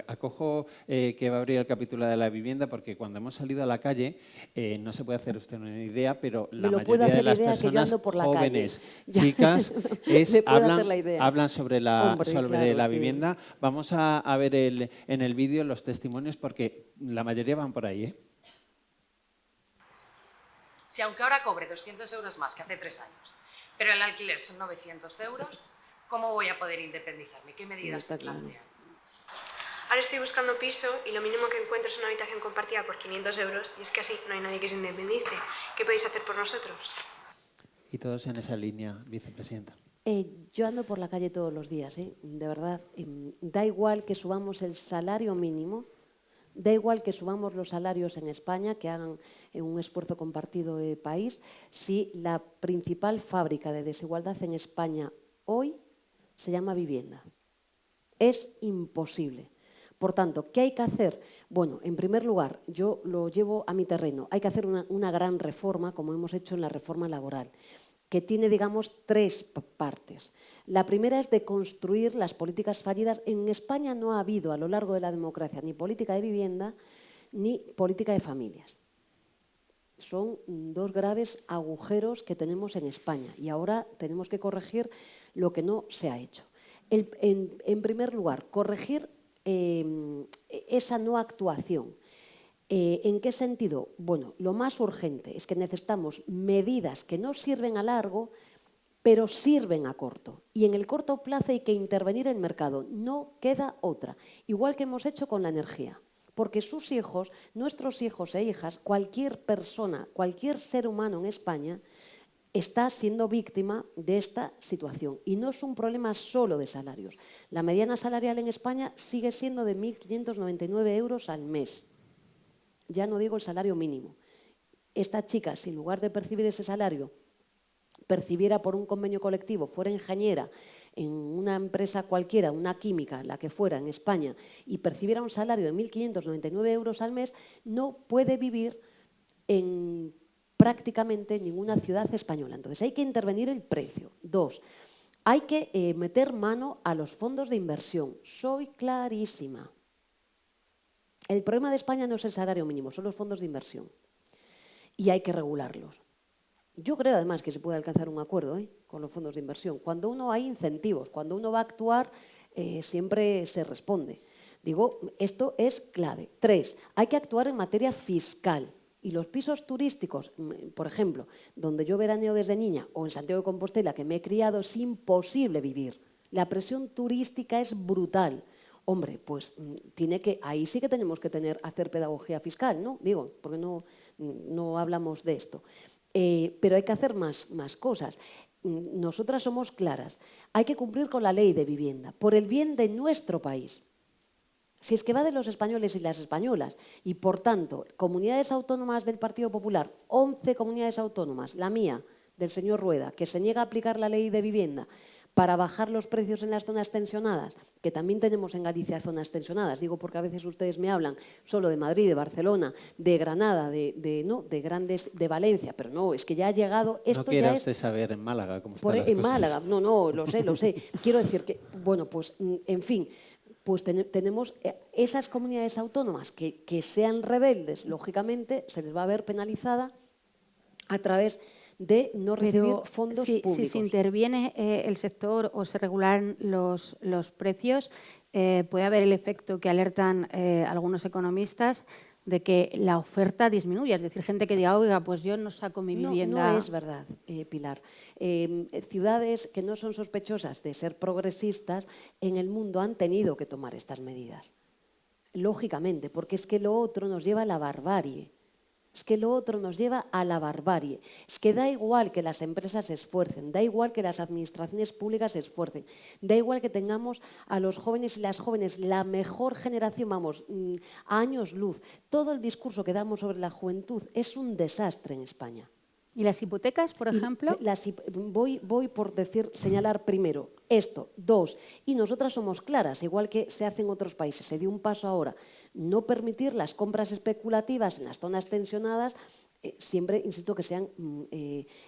acojo que va a abrir el capítulo de la vivienda, porque cuando hemos salido a la calle, no se puede hacer usted una idea, pero la mayoría de las personas jóvenes, chicas, hablan sobre la vivienda. Vamos a ver en el vídeo los testimonios, porque la mayoría van por ahí, ¿eh? Si aunque ahora cobre 200 euros más que hace 3 años, pero el alquiler son 900 euros, ¿cómo voy a poder independizarme? ¿Qué medidas se plantean? Ahora estoy buscando piso y lo mínimo que encuentro es una habitación compartida por 500 euros y es que así no hay nadie que se independice. ¿Qué podéis hacer por nosotros? Y todos en esa línea, vicepresidenta. Yo ando por la calle todos los días, de verdad. Da igual que subamos el salario mínimo, da igual que subamos los salarios en España, que hagan un esfuerzo compartido de país, si la principal fábrica de desigualdad en España hoy se llama vivienda. Es imposible. Por tanto, ¿qué hay que hacer? Bueno, en primer lugar, yo lo llevo a mi terreno. Hay que hacer una gran reforma, como hemos hecho en la reforma laboral, que tiene, digamos, 3 partes. La primera es de construir las políticas fallidas. En España no ha habido a lo largo de la democracia ni política de vivienda ni política de familias. Son 2 graves agujeros que tenemos en España y ahora tenemos que corregir lo que no se ha hecho. En primer lugar, corregir esa no actuación. ¿En qué sentido? Bueno, lo más urgente es que necesitamos medidas que no sirven a largo, pero sirven a corto. Y en el corto plazo hay que intervenir en el mercado. No queda otra. Igual que hemos hecho con la energía. Porque sus hijos, nuestros hijos e hijas, cualquier persona, cualquier ser humano en España está siendo víctima de esta situación. Y no es un problema solo de salarios. La mediana salarial en España sigue siendo de 1.599 euros al mes. Ya no digo el salario mínimo. Esta chica, si en lugar de percibir ese salario, percibiera por un convenio colectivo, fuera ingeniera en una empresa cualquiera, una química, la que fuera en España, y percibiera un salario de 1.599 euros al mes, no puede vivir en prácticamente ninguna ciudad española. Entonces hay que intervenir el precio. 2, hay que meter mano a los fondos de inversión. Soy clarísima. El problema de España no es el salario mínimo, son los fondos de inversión. Y hay que regularlos. Yo creo además que se puede alcanzar un acuerdo con los fondos de inversión. Cuando uno hay incentivos, cuando uno va a actuar, siempre se responde. Digo, esto es clave. 3, hay que actuar en materia fiscal. Y los pisos turísticos, por ejemplo, donde yo veraneo desde niña, o en Santiago de Compostela, que me he criado, es imposible vivir. La presión turística es brutal. Hombre, pues ahí sí que tenemos que hacer pedagogía fiscal, ¿no? Digo, porque no hablamos de esto. Pero hay que hacer más cosas. Nosotras somos claras. Hay que cumplir con la ley de vivienda, por el bien de nuestro país. Si es que va de los españoles y las españolas, y por tanto, comunidades autónomas del Partido Popular, 11 comunidades autónomas, la mía, del señor Rueda, que se niega a aplicar la ley de vivienda para bajar los precios en las zonas tensionadas, que también tenemos en Galicia zonas tensionadas, digo porque a veces ustedes me hablan solo de Madrid, de Barcelona, de Granada, de grandes, de Valencia, pero no, es que ya ha llegado... Esto no quiera usted saber en Málaga cómo están las cosas. En Málaga, no, lo sé. Quiero decir que, bueno, pues, en fin... Pues tenemos esas comunidades autónomas que sean rebeldes, lógicamente se les va a ver penalizada a través de no recibir fondos públicos. Si se interviene el sector o se regulan los precios, puede haber el efecto que alertan algunos economistas de que la oferta disminuya, es decir, gente que diga, oiga, pues yo no saco mi vivienda. No es verdad, Pilar. Ciudades que no son sospechosas de ser progresistas en el mundo han tenido que tomar estas medidas, lógicamente, porque es que lo otro nos lleva a la barbarie. Es que lo otro nos lleva a la barbarie. Es que da igual que las empresas se esfuercen, da igual que las administraciones públicas se esfuercen, da igual que tengamos a los jóvenes y las jóvenes la mejor generación, vamos, a años luz. Todo el discurso que damos sobre la juventud es un desastre en España. ¿Y las hipotecas, por ejemplo? Voy por señalar primero esto. Dos, y nosotras somos claras, igual que se hace en otros países. Se dio un paso ahora. No permitir las compras especulativas en las zonas tensionadas, siempre, insisto, que sean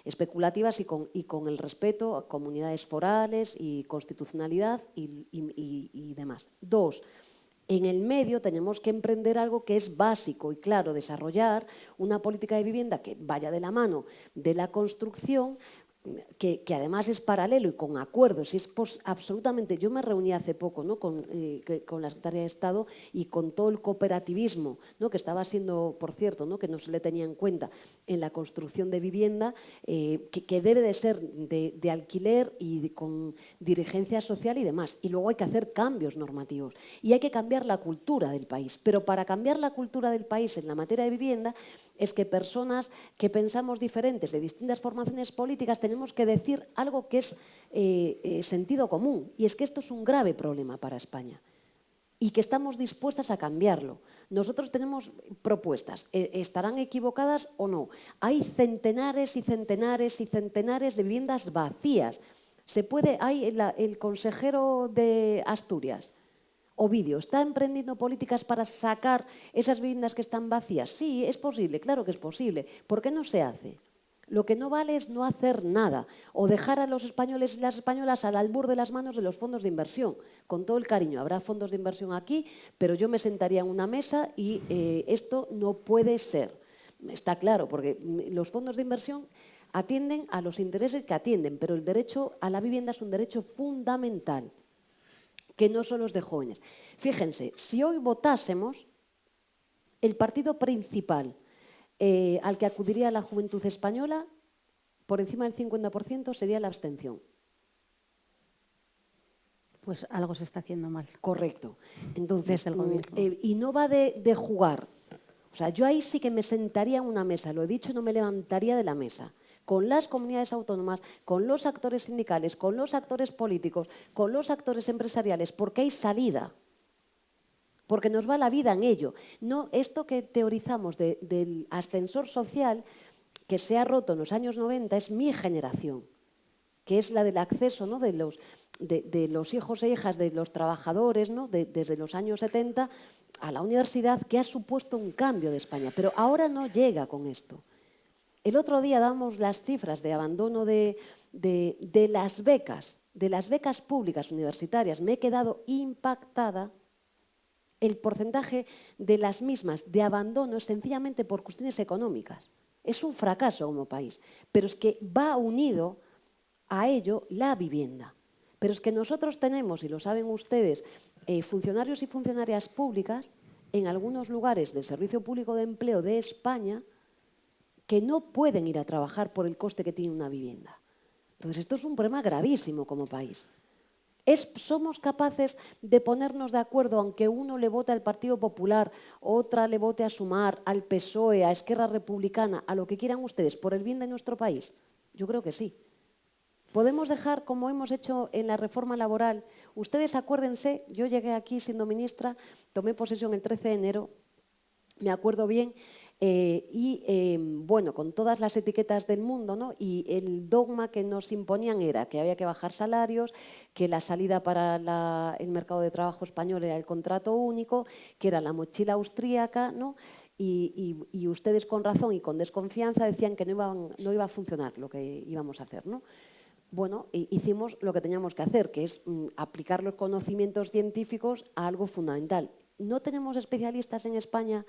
especulativas y con el respeto a comunidades forales y constitucionalidad y demás. Dos, en el medio tenemos que emprender algo que es básico y claro, desarrollar una política de vivienda que vaya de la mano de la construcción, que además es paralelo y con acuerdos. Y es absolutamente, yo me reuní hace poco, ¿no?, con la Secretaría de Estado y con todo el cooperativismo, ¿no?, que estaba siendo, por cierto, ¿no?, que no se le tenía en cuenta en la construcción de vivienda, que debe de ser de alquiler y con dirigencia social y demás. Y luego hay que hacer cambios normativos y hay que cambiar la cultura del país. Pero para cambiar la cultura del país en la materia de vivienda es que personas que pensamos diferentes de distintas formaciones políticas tenemos que decir algo que es sentido común, y es que esto es un grave problema para España y que estamos dispuestas a cambiarlo. Nosotros tenemos propuestas, ¿estarán equivocadas o no? Hay centenares y centenares y centenares de viviendas vacías. Hay el consejero de Asturias, Ovidio, ¿está emprendiendo políticas para sacar esas viviendas que están vacías? Sí, es posible, claro que es posible. ¿Por qué no se hace? Lo que no vale es no hacer nada o dejar a los españoles y las españolas al albur de las manos de los fondos de inversión. Con todo el cariño, habrá fondos de inversión aquí, pero yo me sentaría en una mesa y esto no puede ser. Está claro, porque los fondos de inversión atienden a los intereses que atienden, pero el derecho a la vivienda es un derecho fundamental, que no son los de jóvenes. Fíjense, si hoy votásemos, el partido principal al que acudiría la juventud española, por encima del 50% sería la abstención. Pues algo se está haciendo mal. Correcto. Entonces, desde el gobierno. Y no va de jugar. O sea, yo ahí sí que me sentaría en una mesa, lo he dicho, no me levantaría de la mesa, con las comunidades autónomas, con los actores sindicales, con los actores políticos, con los actores empresariales, porque hay salida, porque nos va la vida en ello. No, esto que teorizamos del ascensor social que se ha roto en los años 90 es mi generación, que es la del acceso, ¿no?, de los hijos e hijas de los trabajadores, ¿no?, desde los años 70 a la universidad, que ha supuesto un cambio de España. Pero ahora no llega con esto. El otro día damos las cifras de abandono de las becas públicas universitarias. Me he quedado impactada. El porcentaje de las mismas de abandono es sencillamente por cuestiones económicas. Es un fracaso como país, pero es que va unido a ello la vivienda. Pero es que nosotros tenemos, y lo saben ustedes, funcionarios y funcionarias públicas en algunos lugares del Servicio Público de Empleo de España que no pueden ir a trabajar por el coste que tiene una vivienda. Entonces, esto es un problema gravísimo como país. ¿Somos capaces de ponernos de acuerdo, aunque uno le vote al Partido Popular, otra le vote a Sumar, al PSOE, a Esquerra Republicana, a lo que quieran ustedes, por el bien de nuestro país? Yo creo que sí. ¿Podemos dejar, como hemos hecho en la reforma laboral? Ustedes acuérdense, yo llegué aquí siendo ministra, tomé posesión el 13 de enero, me acuerdo bien, bueno, con todas las etiquetas del mundo, ¿no? Y el dogma que nos imponían era que había que bajar salarios, que la salida para el mercado de trabajo español era el contrato único, que era la mochila austríaca, ¿no? Y ustedes con razón y con desconfianza decían que no iba a funcionar lo que íbamos a hacer, ¿no? Bueno, hicimos lo que teníamos que hacer, que es aplicar los conocimientos científicos a algo fundamental. ¿No tenemos especialistas en España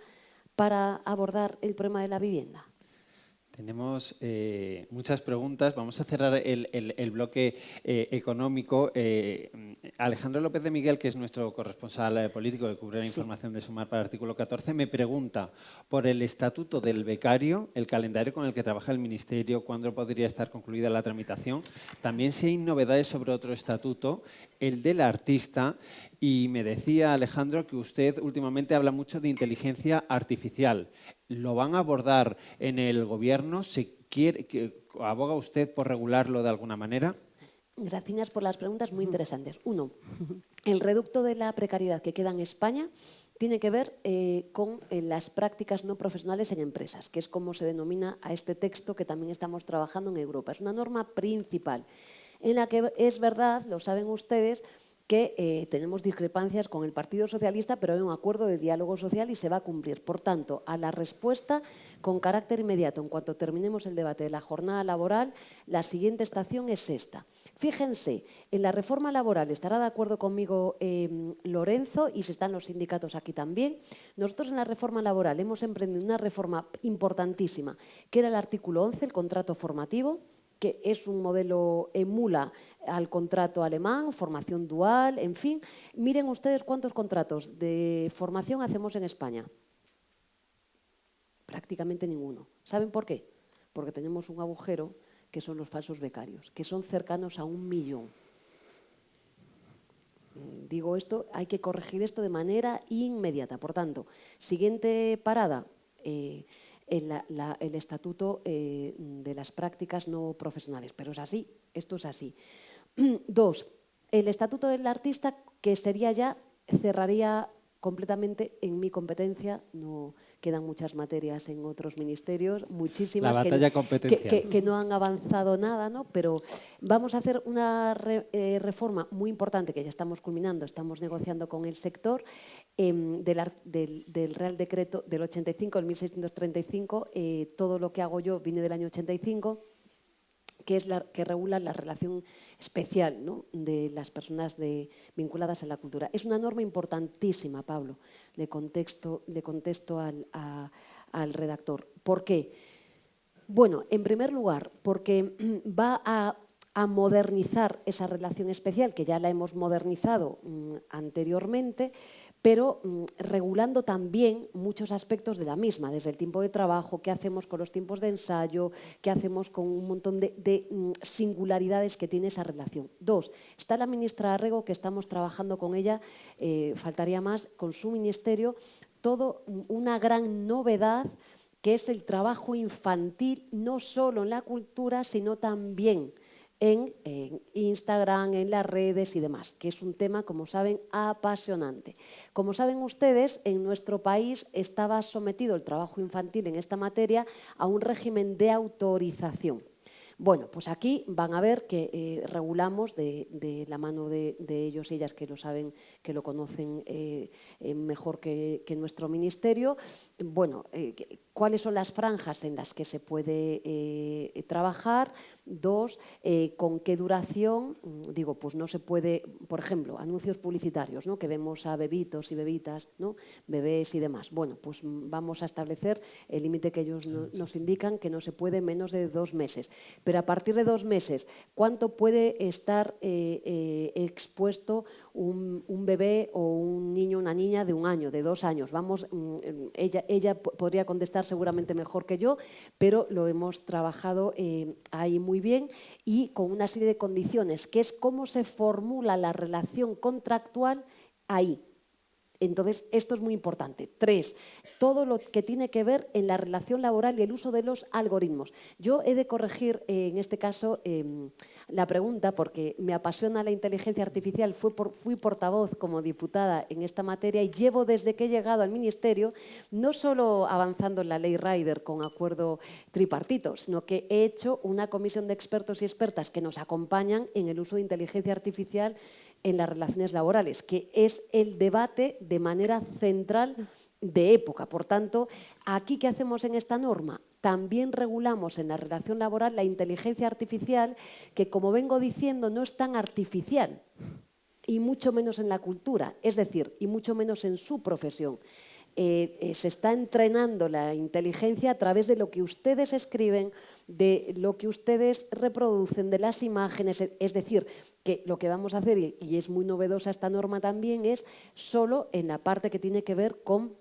para abordar el problema de la vivienda? Tenemos muchas preguntas. Vamos a cerrar el bloque económico. Alejandro López de Miguel, que es nuestro corresponsal político que cubre la información de Sumar para el artículo 14, me pregunta por el estatuto del becario, el calendario con el que trabaja el Ministerio, cuándo podría estar concluida la tramitación. También si hay novedades sobre otro estatuto, el del artista. Y me decía Alejandro que usted últimamente habla mucho de inteligencia artificial. ¿Lo van a abordar en el Gobierno? ¿Aboga usted por regularlo de alguna manera? Gracias por las preguntas muy interesantes. Uno, el reducto de la precariedad que queda en España tiene que ver con las prácticas no profesionales en empresas, que es como se denomina a este texto que también estamos trabajando en Europa. Es una norma principal en la que es verdad, lo saben ustedes, que tenemos discrepancias con el Partido Socialista, pero hay un acuerdo de diálogo social y se va a cumplir. Por tanto, a la respuesta con carácter inmediato, en cuanto terminemos el debate de la jornada laboral, la siguiente estación es esta. Fíjense, en la reforma laboral, estará de acuerdo conmigo Lorenzo, y si están los sindicatos aquí también, nosotros en la reforma laboral hemos emprendido una reforma importantísima, que era el artículo 11, el contrato formativo, que es un modelo, emula al contrato alemán, formación dual, en fin. Miren ustedes cuántos contratos de formación hacemos en España. Prácticamente ninguno. ¿Saben por qué? Porque tenemos un agujero que son los falsos becarios, que son cercanos a 1 millón. Digo esto, hay que corregir esto de manera inmediata. Por tanto, siguiente parada, el estatuto de las prácticas no profesionales. Pero es así, esto es así. 2, el estatuto del artista, que sería ya, cerraría completamente en mi competencia, no quedan muchas materias en otros ministerios, muchísimas La batalla competencial. que no han avanzado nada, ¿no? Pero vamos a hacer una reforma muy importante que ya estamos culminando, estamos negociando con el sector, del Real Decreto del 85, el 1635, todo lo que hago yo viene del año 85, que es que regula la relación especial, ¿no?, de las personas vinculadas a la cultura. Es una norma importantísima, Pablo. Le contesto al redactor. ¿Por qué? Bueno, en primer lugar, porque va a modernizar esa relación especial, que ya la hemos modernizado anteriormente, pero regulando también muchos aspectos de la misma, desde el tiempo de trabajo, qué hacemos con los tiempos de ensayo, qué hacemos con un montón de singularidades que tiene esa relación. 2, está la ministra Arrego, que estamos trabajando con ella, faltaría más, con su ministerio, todo una gran novedad, que es el trabajo infantil, no solo en la cultura, sino también en Instagram, en las redes y demás, que es un tema, como saben, apasionante. Como saben ustedes, en nuestro país estaba sometido el trabajo infantil en esta materia a un régimen de autorización. Bueno, pues aquí van a ver que regulamos de la mano de ellos y ellas, que lo saben, que lo conocen mejor que nuestro ministerio. Bueno, ¿cuáles son las franjas en las que se puede trabajar? 2, ¿con qué duración? Digo, pues no se puede, por ejemplo, anuncios publicitarios, ¿no?, que vemos a bebitos y bebitas, ¿no?, bebés y demás. Bueno, pues vamos a establecer el límite que ellos nos indican, que no se puede menos de 2 meses. Pero a partir de 2 meses, ¿cuánto puede estar expuesto un bebé o un niño, una niña de 1 año, de 2 años? Vamos, ella podría contestar seguramente mejor que yo, pero lo hemos trabajado ahí muy bien y con una serie de condiciones, que es cómo se formula la relación contractual ahí. Entonces, esto es muy importante. 3, todo lo que tiene que ver en la relación laboral y el uso de los algoritmos. Yo he de corregir, en este caso, la pregunta, porque me apasiona la inteligencia artificial. Fui portavoz como diputada en esta materia y llevo, desde que he llegado al Ministerio, no solo avanzando en la ley Rider con acuerdo tripartito, sino que he hecho una comisión de expertos y expertas que nos acompañan en el uso de inteligencia artificial en las relaciones laborales, que es el debate de manera central de época. Por tanto, aquí, ¿qué hacemos en esta norma? También regulamos en la relación laboral la inteligencia artificial, que, como vengo diciendo, no es tan artificial, y mucho menos en la cultura, es decir, y mucho menos en su profesión. Se está entrenando la inteligencia a través de lo que ustedes escriben, de lo que ustedes reproducen, de las imágenes. Es decir, que lo que vamos a hacer, y es muy novedosa esta norma también, es solo en la parte que tiene que ver con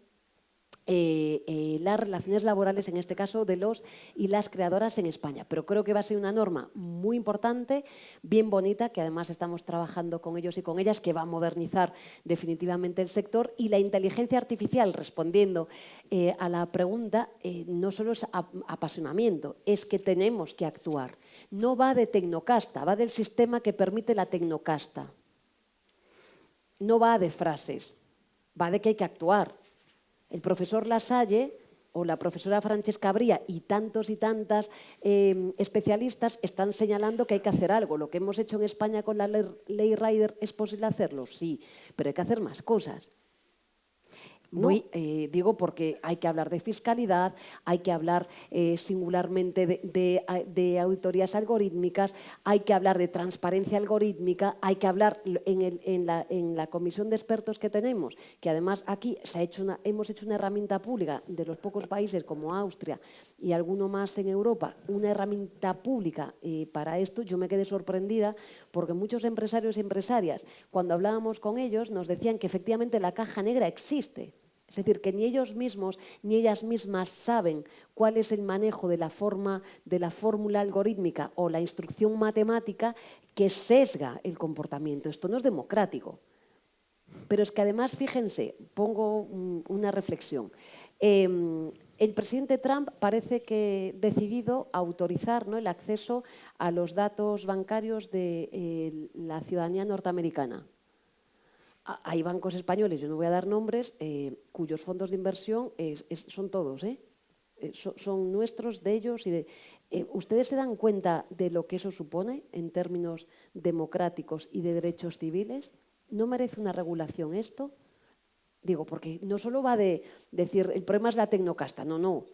las relaciones laborales, en este caso, de los y las creadoras en España. Pero creo que va a ser una norma muy importante, bien bonita, que además estamos trabajando con ellos y con ellas, que va a modernizar definitivamente el sector. Y la inteligencia artificial, respondiendo a la pregunta, no solo es apasionamiento, es que tenemos que actuar. No va de tecnocasta, va del sistema que permite la tecnocasta. No va de frases, va de que hay que actuar. El profesor Lasalle o la profesora Francesca Bría y tantos y tantas especialistas están señalando que hay que hacer algo. Lo que hemos hecho en España con la ley Rider, ¿es posible hacerlo? Sí, pero hay que hacer más cosas. ¿No? Digo porque hay que hablar de fiscalidad, hay que hablar singularmente de auditorías algorítmicas, hay que hablar de transparencia algorítmica, hay que hablar en la comisión de expertos que tenemos, que además aquí hemos hecho una herramienta pública de los pocos países como Austria y alguno más en Europa, una herramienta pública para esto. Yo me quedé sorprendida porque muchos empresarios y empresarias, cuando hablábamos con ellos, nos decían que efectivamente la caja negra existe. Es decir, que ni ellos mismos ni ellas mismas saben cuál es el manejo de la fórmula algorítmica o la instrucción matemática que sesga el comportamiento. Esto no es democrático. Pero es que además, fíjense, pongo una reflexión. El presidente Trump parece que ha decidido autorizar, ¿no?, el acceso a los datos bancarios de la ciudadanía norteamericana. Hay bancos españoles, yo no voy a dar nombres, cuyos fondos de inversión son todos, son nuestros, de ellos. ¿Ustedes se dan cuenta de lo que eso supone en términos democráticos y de derechos civiles? ¿No merece una regulación esto? Digo, porque no solo va de decir el problema es la tecnocasta, no.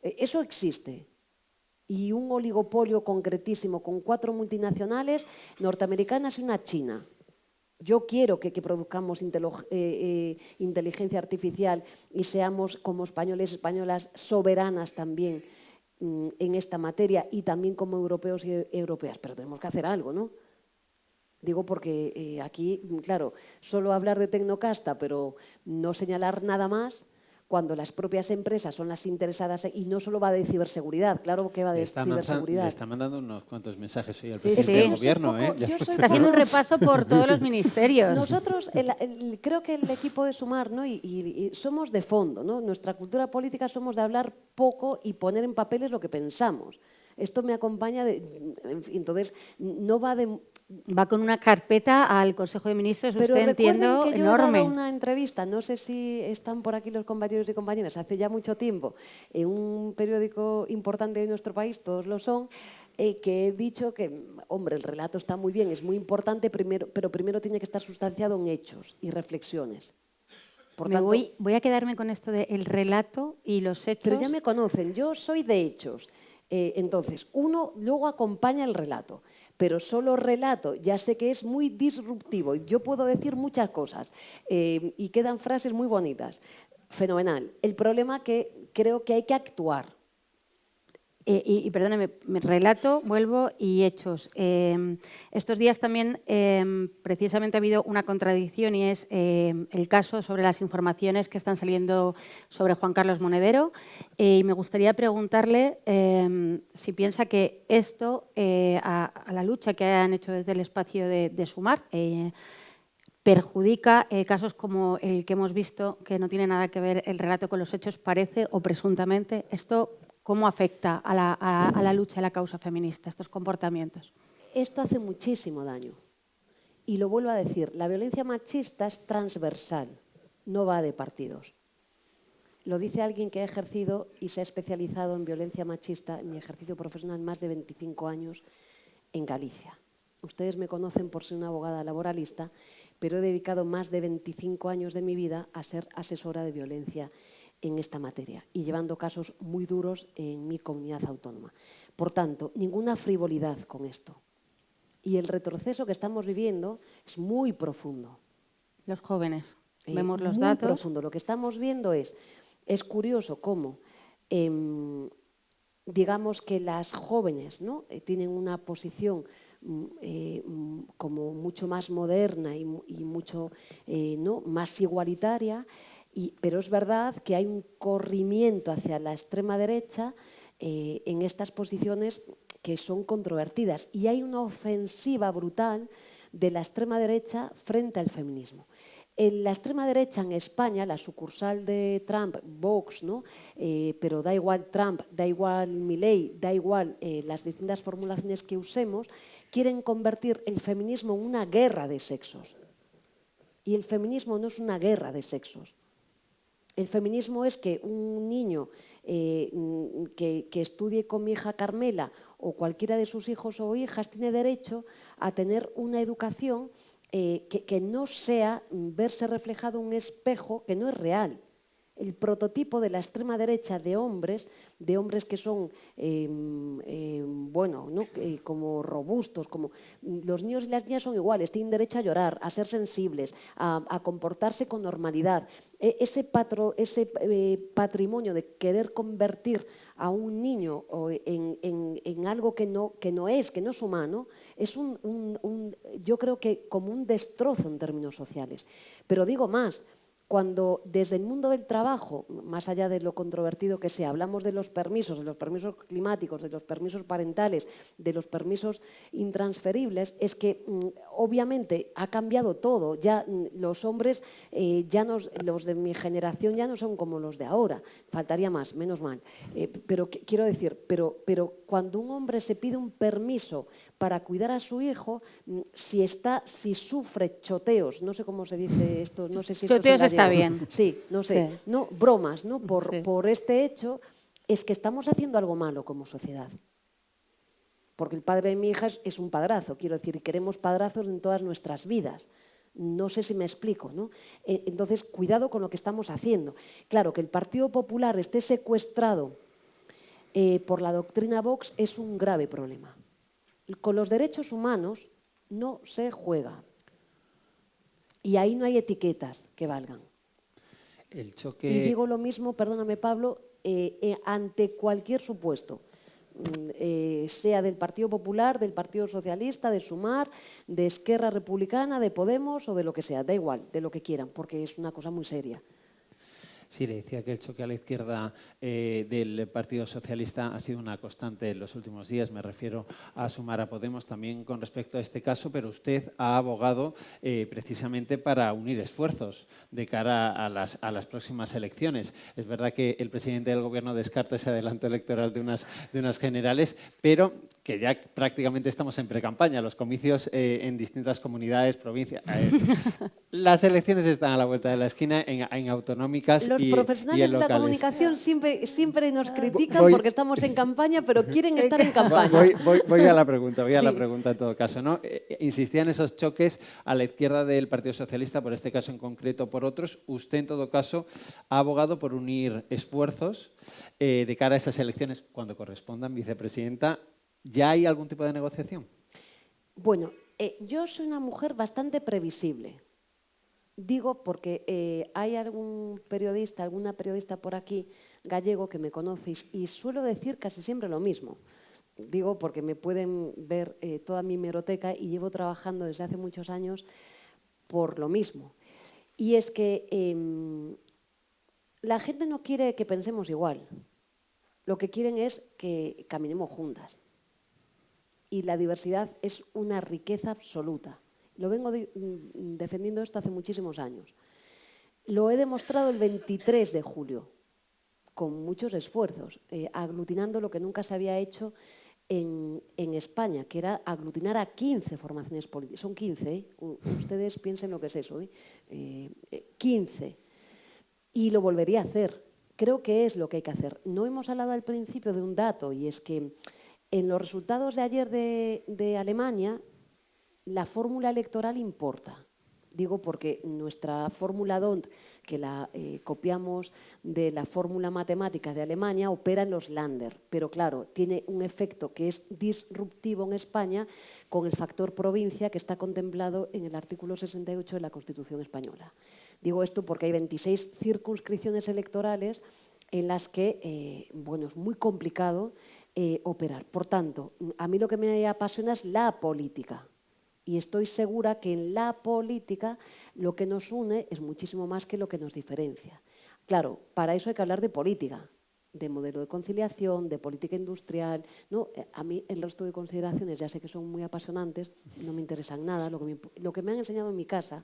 Eso existe. Y un oligopolio concretísimo con 4 multinacionales norteamericanas y una china. Yo quiero que produzcamos inteligencia artificial y seamos, como españoles y españolas, soberanas también en esta materia y también como europeos y europeas. Pero tenemos que hacer algo, ¿no? Digo porque aquí, claro, solo hablar de tecnocasta, pero no señalar nada más, cuando las propias empresas son las interesadas, y no solo va de ciberseguridad, claro que va de ciberseguridad. Le está mandando unos cuantos mensajes hoy al presidente del gobierno. Está haciendo un repaso por todos los ministerios. Nosotros, creo que el equipo de Sumar, ¿no?, y somos de fondo, ¿no? Nuestra cultura política somos de hablar poco y poner en papeles lo que pensamos. Esto me acompaña, entonces no va de... Va con una carpeta al Consejo de Ministros, pero usted entiendo, que yo enorme. he dado una entrevista, no sé si están por aquí los compañeros y compañeras, hace ya mucho tiempo, en un periódico importante de nuestro país, todos lo son, que he dicho que, hombre, el relato está muy bien, es muy importante, pero primero tiene que estar sustanciado en hechos y reflexiones. Por tanto, voy a quedarme con esto del relato y los hechos. Pero ya me conocen, yo soy de hechos. Entonces, uno luego acompaña el relato, pero solo relato, ya sé que es muy disruptivo. Yo puedo decir muchas cosas y quedan frases muy bonitas. Fenomenal. El problema que creo que hay que actuar. Y perdóneme, relato, vuelvo y hechos. Estos días también precisamente ha habido una contradicción y es el caso sobre las informaciones que están saliendo sobre Juan Carlos Monedero. Y me gustaría preguntarle si piensa que esto, a la lucha que han hecho desde el espacio de Sumar, perjudica casos como el que hemos visto, que no tiene nada que ver el relato con los hechos, parece o presuntamente. Esto, ¿cómo afecta a la lucha, a la causa feminista, estos comportamientos? Esto hace muchísimo daño. Y lo vuelvo a decir, la violencia machista es transversal, no va de partidos. Lo dice alguien que ha ejercido y se ha especializado en violencia machista en mi ejercicio profesional más de 25 años en Galicia. Ustedes me conocen por ser una abogada laboralista, pero he dedicado más de 25 años de mi vida a ser asesora de violencia en esta materia y llevando casos muy duros en mi comunidad autónoma. Por tanto, ninguna frivolidad con esto. Y el retroceso que estamos viviendo es muy profundo. Los jóvenes, vemos los datos. Muy profundo. Lo que estamos viendo es curioso cómo, digamos que las jóvenes, ¿no?, tienen una posición como mucho más moderna y mucho ¿no?, más igualitaria. Pero es verdad que hay un corrimiento hacia la extrema derecha en estas posiciones que son controvertidas, y hay una ofensiva brutal de la extrema derecha frente al feminismo. En la extrema derecha en España, la sucursal de Trump, Vox, ¿no? Pero da igual Trump, da igual Milei, da igual las distintas formulaciones que usemos, quieren convertir el feminismo en una guerra de sexos. Y el feminismo no es una guerra de sexos. El feminismo es que un niño que estudie con mi hija Carmela o cualquiera de sus hijos o hijas tiene derecho a tener una educación que no sea verse reflejado en un espejo que no es real. El prototipo de la extrema derecha de hombres que son, bueno, ¿no? Como robustos, como los niños y las niñas son iguales, tienen derecho a llorar, a ser sensibles, a comportarse con normalidad. Ese patrimonio de querer convertir a un niño en algo que no es humano, es yo creo que como un destrozo en términos sociales. Pero digo más, cuando desde el mundo del trabajo, más allá de lo controvertido que sea, hablamos de los permisos climáticos, de los permisos parentales, de los permisos intransferibles, es que obviamente ha cambiado todo. Ya los hombres, los de mi generación ya no son como los de ahora. Faltaría más, menos mal. Pero quiero decir, pero cuando un hombre se pide un permiso para cuidar a su hijo, si sufre choteos, no sé cómo se dice esto, no sé si choteos está bien. Sí, no sé, sí. No, bromas, ¿no? Por este hecho, es que estamos haciendo algo malo como sociedad. Porque el padre de mi hija es un padrazo, quiero decir, y queremos padrazos en todas nuestras vidas. No sé si me explico, ¿no? Entonces, cuidado con lo que estamos haciendo. Claro, que el Partido Popular esté secuestrado por la doctrina Vox es un grave problema. Con los derechos humanos no se juega. Y ahí no hay etiquetas que valgan. El choque... Y digo lo mismo, perdóname Pablo, ante cualquier supuesto, sea del Partido Popular, del Partido Socialista, de Sumar, de Esquerra Republicana, de Podemos o de lo que sea, da igual, de lo que quieran, porque es una cosa muy seria. Sí, le decía que el choque a la izquierda del Partido Socialista ha sido una constante en los últimos días. Me refiero a Sumar, a Podemos, también con respecto a este caso, pero usted ha abogado precisamente para unir esfuerzos de cara a las próximas elecciones. Es verdad que el presidente del Gobierno descarta ese adelanto electoral de unas generales, pero que ya prácticamente estamos en precampaña, los comicios en distintas comunidades, provincias. Las elecciones están a la vuelta de la esquina en autonómicas. Los profesionales de la comunicación siempre nos critican porque estamos en campaña, pero quieren estar en campaña. Voy a la pregunta, a la pregunta en todo caso, ¿no? Insistía en esos choques a la izquierda del Partido Socialista, por este caso en concreto, por otros. Usted, en todo caso, ha abogado por unir esfuerzos de cara a esas elecciones cuando correspondan, vicepresidenta. ¿Ya hay algún tipo de negociación? Bueno, yo soy una mujer bastante previsible. Digo porque hay alguna periodista por aquí gallego que me conocéis y suelo decir casi siempre lo mismo. Digo porque me pueden ver toda mi hemeroteca y llevo trabajando desde hace muchos años por lo mismo. Y es que la gente no quiere que pensemos igual. Lo que quieren es que caminemos juntas. Y la diversidad es una riqueza absoluta. Lo vengo defendiendo esto hace muchísimos años. Lo he demostrado el 23 de julio, con muchos esfuerzos, aglutinando lo que nunca se había hecho en España, que era aglutinar a 15 formaciones políticas. Son 15, ¿eh? Ustedes piensen lo que es eso, 15. Y lo volvería a hacer. Creo que es lo que hay que hacer. No hemos hablado al principio de un dato, y es que en los resultados de ayer de Alemania, la fórmula electoral importa. Digo porque nuestra fórmula DONT, que la copiamos de la fórmula matemática de Alemania, opera en los Länder. Pero claro, tiene un efecto que es disruptivo en España con el factor provincia que está contemplado en el artículo 68 de la Constitución española. Digo esto porque hay 26 circunscripciones electorales en las que, bueno, es muy complicado operar. Por tanto, a mí lo que me apasiona es la política. Y estoy segura que en la política lo que nos une es muchísimo más que lo que nos diferencia. Claro, para eso hay que hablar de política, de modelo de conciliación, de política industrial. ¿No? A mí el resto de consideraciones ya sé que son muy apasionantes, no me interesan nada. Lo que me han enseñado en mi casa,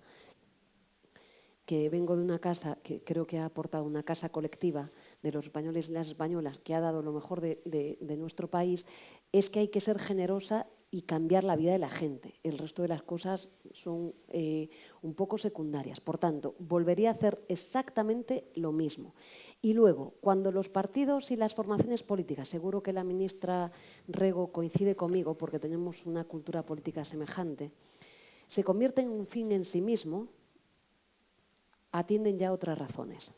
que vengo de una casa que creo que ha aportado una casa colectiva de los españoles y las españolas, que ha dado lo mejor de nuestro país, es que hay que ser generosa y cambiar la vida de la gente. El resto de las cosas son un poco secundarias. Por tanto, volvería a hacer exactamente lo mismo. Y luego, cuando los partidos y las formaciones políticas, seguro que la ministra Rego coincide conmigo porque tenemos una cultura política semejante, se convierten en un fin en sí mismo, atienden ya otras razones.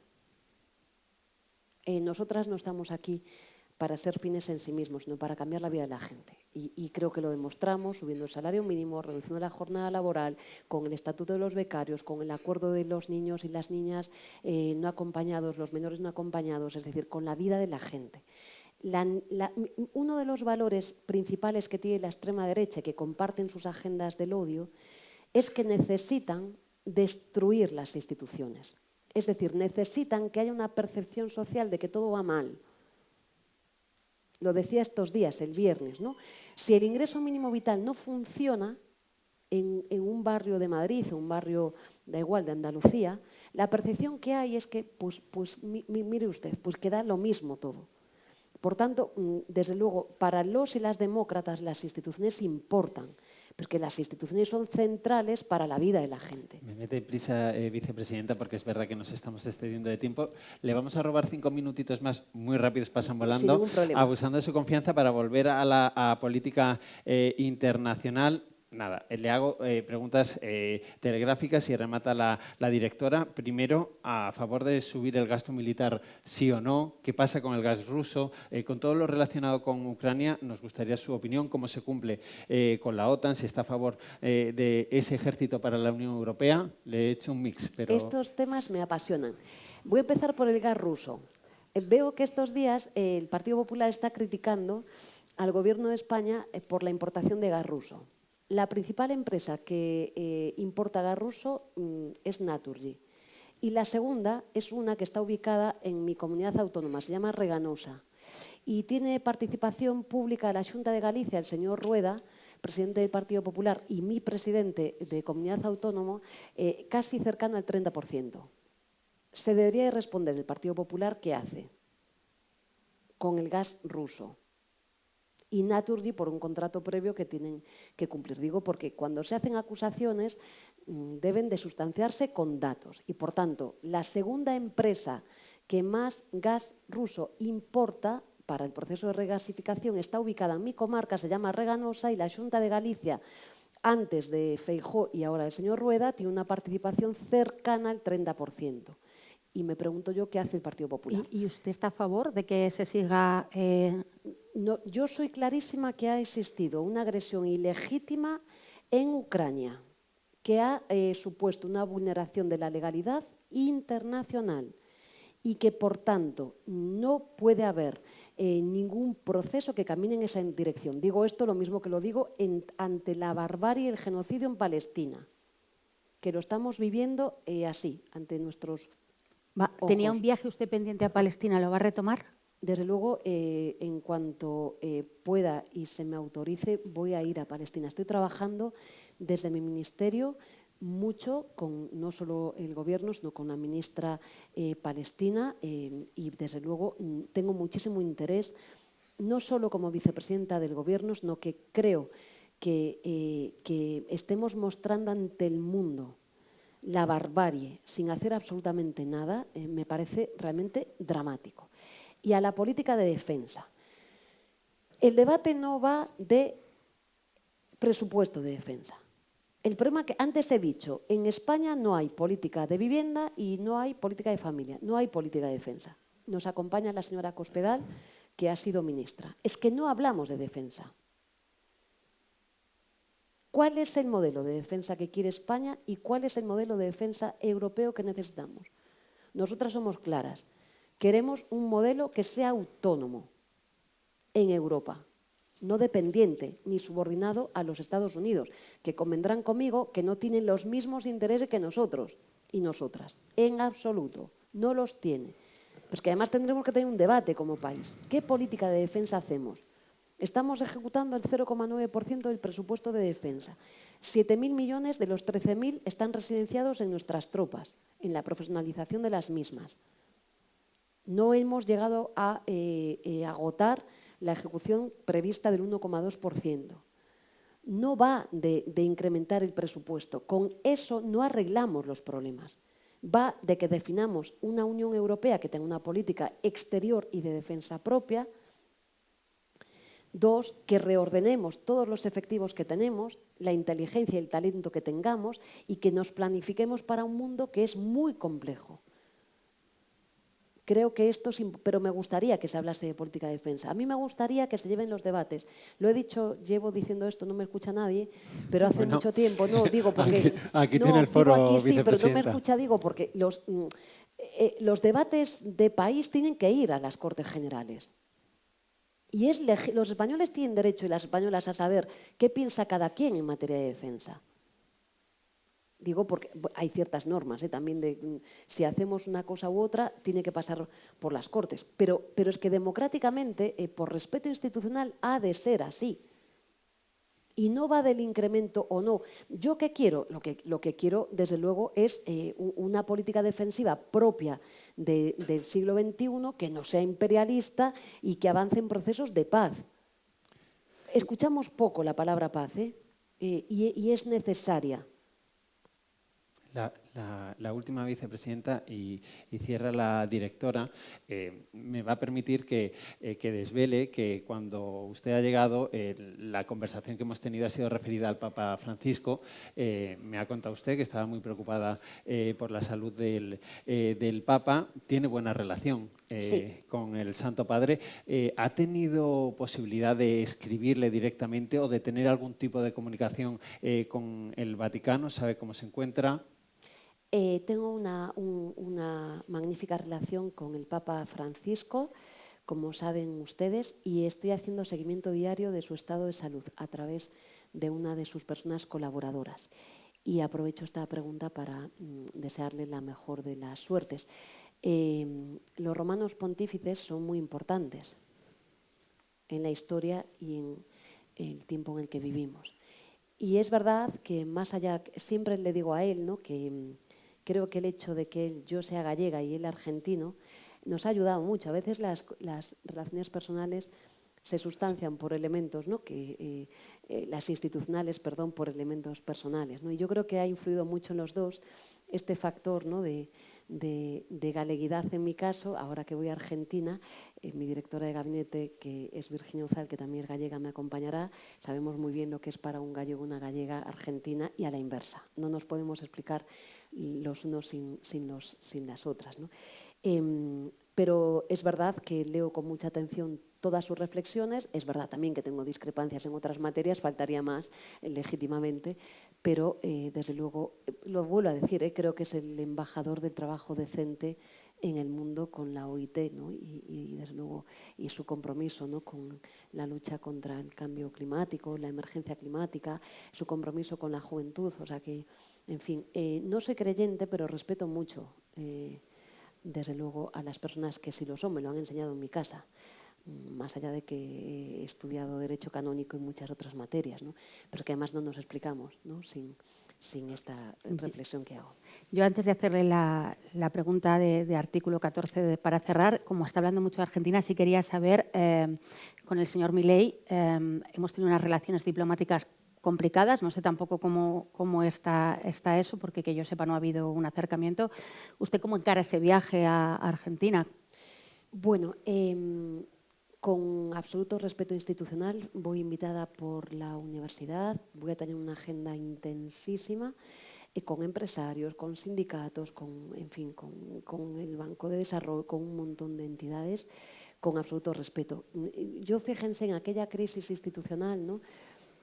Nosotras no estamos aquí para ser fines en sí mismos, sino para cambiar la vida de la gente. Y creo que lo demostramos subiendo el salario mínimo, reduciendo la jornada laboral, con el estatuto de los becarios, con el acuerdo de los niños y las niñas no acompañados, los menores no acompañados, es decir, con la vida de la gente. Uno de los valores principales que tiene la extrema derecha, que comparten sus agendas del odio, es que necesitan destruir las instituciones. Es decir, necesitan que haya una percepción social de que todo va mal. Lo decía estos días, el viernes, ¿no? Si el ingreso mínimo vital no funciona en un barrio de Madrid o un barrio, da igual, de Andalucía, la percepción que hay es que, mire usted, pues que da lo mismo todo. Por tanto, desde luego, para los y las demócratas las instituciones importan, porque las instituciones son centrales para la vida de la gente. Me mete prisa, vicepresidenta, porque es verdad que nos estamos excediendo de tiempo. Le vamos a robar 5 minutitos más, muy rápidos, pasan volando, sin ningún problema, abusando de su confianza para volver a la política internacional. Nada, le hago preguntas telegráficas y remata la directora. Primero, a favor de subir el gasto militar, sí o no. ¿Qué pasa con el gas ruso? Con todo lo relacionado con Ucrania, nos gustaría su opinión, cómo se cumple con la OTAN, si está a favor de ese ejército para la Unión Europea. Le he hecho un mix, pero... Estos temas me apasionan. Voy a empezar por el gas ruso. Veo que estos días el Partido Popular está criticando al Gobierno de España por la importación de gas ruso. La principal empresa que importa gas ruso es Naturgy. Y la segunda es una que está ubicada en mi comunidad autónoma, se llama Reganosa. Y tiene participación pública de la Xunta de Galicia, el señor Rueda, presidente del Partido Popular, y mi presidente de comunidad autónoma, casi cercano al 30%. Se debería de responder el Partido Popular qué hace con el gas ruso. Y Naturgy por un contrato previo que tienen que cumplir. Digo porque cuando se hacen acusaciones deben de sustanciarse con datos. Y por tanto, la segunda empresa que más gas ruso importa para el proceso de regasificación está ubicada en mi comarca, se llama Reganosa, y la Xunta de Galicia, antes de Feijóo y ahora el señor Rueda, tiene una participación cercana al 30%. Y me pregunto yo qué hace el Partido Popular. ¿Y usted está a favor de que se siga...? No, yo soy clarísima que ha existido una agresión ilegítima en Ucrania, que ha supuesto una vulneración de la legalidad internacional y que, por tanto, no puede haber ningún proceso que camine en esa dirección. Digo esto lo mismo que lo digo ante la barbarie y el genocidio en Palestina, que lo estamos viviendo así, ante nuestros ojos. ¿Tenía un viaje usted pendiente a Palestina? ¿Lo va a retomar? Desde luego, en cuanto pueda y se me autorice, voy a ir a Palestina. Estoy trabajando desde mi ministerio mucho con no solo el Gobierno, sino con la ministra palestina y, desde luego, tengo muchísimo interés, no solo como vicepresidenta del Gobierno, sino que creo que estemos mostrando ante el mundo la barbarie sin hacer absolutamente nada, me parece realmente dramático. Y a la política de defensa. El debate no va de presupuesto de defensa. El problema que antes he dicho, en España no hay política de vivienda y no hay política de familia, no hay política de defensa. Nos acompaña la señora Cospedal, que ha sido ministra. Es que no hablamos de defensa. ¿Cuál es el modelo de defensa que quiere España y cuál es el modelo de defensa europeo que necesitamos? Nosotras somos claras. Queremos un modelo que sea autónomo en Europa no dependiente ni subordinado a los Estados Unidos, que convendrán conmigo que no tienen los mismos intereses que nosotros y nosotras, en absoluto, no los tiene. Pues que además tendremos que tener un debate como país. ¿Qué política de defensa hacemos? Estamos ejecutando el 0,9% del presupuesto de defensa. 7.000 millones de los 13.000 están residenciados en nuestras tropas, en la profesionalización de las mismas. No hemos llegado a agotar la ejecución prevista del 1,2%. No va de incrementar el presupuesto. Con eso no arreglamos los problemas. Va de que definamos una Unión Europea que tenga una política exterior y de defensa propia. 2, que reordenemos todos los efectivos que tenemos, la inteligencia y el talento que tengamos y que nos planifiquemos para un mundo que es muy complejo. Creo que esto, pero me gustaría que se hablase de política de defensa. A mí me gustaría que se lleven los debates. Lo he dicho, llevo diciendo esto, no me escucha nadie, pero hace mucho tiempo, no, digo porque... Aquí tiene el foro, aquí sí, pero no me vicepresidenta. escucha, digo, porque los debates de país tienen que ir a las Cortes Generales. Y los españoles tienen derecho y las españolas a saber qué piensa cada quien en materia de defensa. Digo porque hay ciertas normas también de si hacemos una cosa u otra tiene que pasar por las Cortes. Pero es que democráticamente, por respeto institucional, ha de ser así. Y no va del incremento o no. ¿Yo qué quiero? Lo que quiero, desde luego, es una política defensiva propia del siglo XXI que no sea imperialista y que avance en procesos de paz. Escuchamos poco la palabra paz, y es necesaria. La última vicepresidenta y cierra la directora, me va a permitir que desvele que cuando usted ha llegado, la conversación que hemos tenido ha sido referida al Papa Francisco. Me ha contado usted que estaba muy preocupada por la salud del Papa. Tiene buena relación Sí. con el Santo Padre. ¿Ha tenido posibilidad de escribirle directamente o de tener algún tipo de comunicación con el Vaticano? ¿Sabe cómo se encuentra? Tengo una magnífica relación con el Papa Francisco, como saben ustedes, y estoy haciendo seguimiento diario de su estado de salud a través de una de sus personas colaboradoras. Y aprovecho esta pregunta para desearle la mejor de las suertes. Los romanos pontífices son muy importantes en la historia y en el tiempo en el que vivimos. Y es verdad que más allá, siempre le digo a él, ¿no?, que creo que el hecho de que yo sea gallega y él argentino nos ha ayudado mucho. A veces las relaciones personales se sustancian por elementos, ¿no?, las institucionales, perdón, por elementos personales, ¿no? Y yo creo que ha influido mucho en los dos este factor, ¿no?, de galeguidad en mi caso. Ahora que voy a Argentina, mi directora de gabinete, que es Virginia Uzal, que también es gallega, me acompañará. Sabemos muy bien lo que es para un gallego una gallega argentina y a la inversa. No nos podemos explicar los unos sin las otras, ¿no? Pero es verdad que leo con mucha atención todas sus reflexiones. Es verdad también que tengo discrepancias en otras materias, faltaría más, legítimamente, pero desde luego, lo vuelvo a decir, creo que es el embajador del trabajo decente en el mundo con la OIT, ¿no? Y desde luego, y su compromiso, ¿no?, con la lucha contra el cambio climático, la emergencia climática, su compromiso con la juventud. O sea que, en fin, no soy creyente, pero respeto mucho, desde luego, a las personas que sí lo son. Me lo han enseñado en mi casa, más allá de que he estudiado Derecho Canónico y muchas otras materias, ¿no? Pero que además no nos explicamos, ¿no?, sin esta reflexión que hago. Yo, antes de hacerle la pregunta de artículo 14 para cerrar, como está hablando mucho de Argentina, sí quería saber, con el señor Milei, hemos tenido unas relaciones diplomáticas complicadas, no sé tampoco cómo está eso, porque que yo sepa no ha habido un acercamiento. ¿Usted cómo encara ese viaje a Argentina? Bueno, con absoluto respeto institucional, voy invitada por la universidad, voy a tener una agenda intensísima con empresarios, con sindicatos, en fin, con el Banco de Desarrollo, con un montón de entidades, con absoluto respeto. Yo, fíjense, en aquella crisis institucional, ¿no?,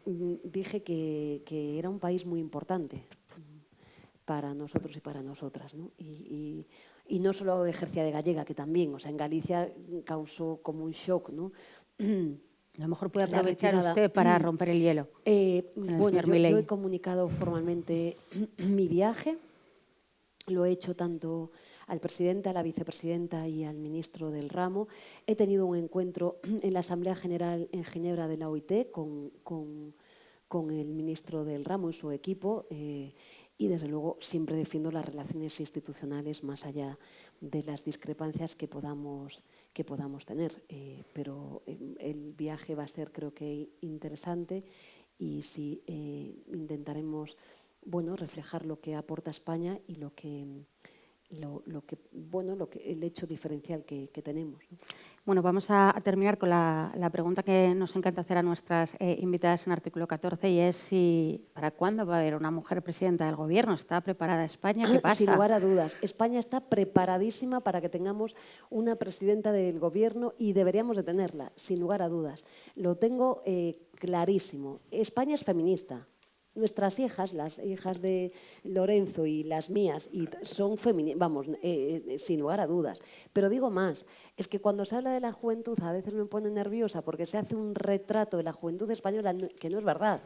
dije que era un país muy importante para nosotros y para nosotras, ¿no? Y no solo ejercía de gallega, que también, o sea, en Galicia causó como un shock, ¿no?, A lo mejor puede aprovechar usted para romper el hielo. Bueno, yo he comunicado formalmente mi viaje. Lo he hecho tanto al presidente, a la vicepresidenta y al ministro del ramo. He tenido un encuentro en la Asamblea General en Ginebra de la OIT con el ministro del ramo y su equipo y, desde luego, siempre defiendo las relaciones institucionales más allá de las discrepancias que podamos tener. Pero el viaje va a ser, creo que, interesante y sí intentaremos reflejar lo que aporta España y el hecho diferencial que tenemos, ¿no? Bueno, vamos a terminar con la pregunta que nos encanta hacer a nuestras invitadas en artículo 14 y es ¿para cuándo va a haber una mujer presidenta del Gobierno? ¿Está preparada España? ¿Qué pasa? Sin lugar a dudas. España está preparadísima para que tengamos una presidenta del Gobierno y deberíamos de tenerla, sin lugar a dudas. Lo tengo clarísimo. España es feminista. Nuestras hijas, las hijas de Lorenzo y las mías, son feministas, sin lugar a dudas. Pero digo más, es que cuando se habla de la juventud a veces me pone nerviosa porque se hace un retrato de la juventud española que no es verdad.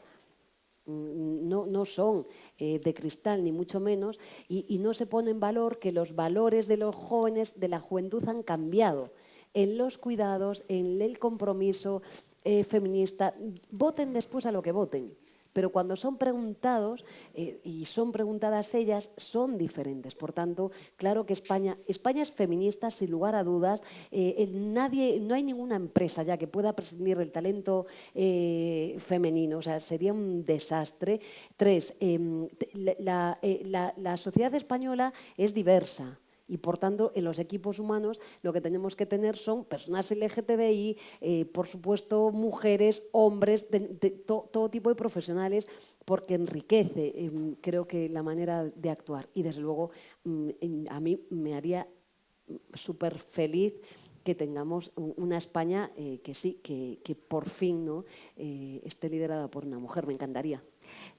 No son de cristal, ni mucho menos, y no se pone en valor que los valores de los jóvenes, de la juventud, han cambiado en los cuidados, en el compromiso feminista. Voten después a lo que voten. Pero cuando son preguntados y son preguntadas ellas, son diferentes. Por tanto, claro que España es feminista, sin lugar a dudas. No hay ninguna empresa ya que pueda prescindir del talento femenino. O sea, sería un desastre. 3, la sociedad española es diversa. Y, por tanto, en los equipos humanos lo que tenemos que tener son personas LGTBI, por supuesto, mujeres, hombres, todo tipo de profesionales, porque enriquece, creo que, la manera de actuar. Y, desde luego, a mí me haría súper feliz que tengamos una España que por fin, ¿no?, esté liderada por una mujer. Me encantaría.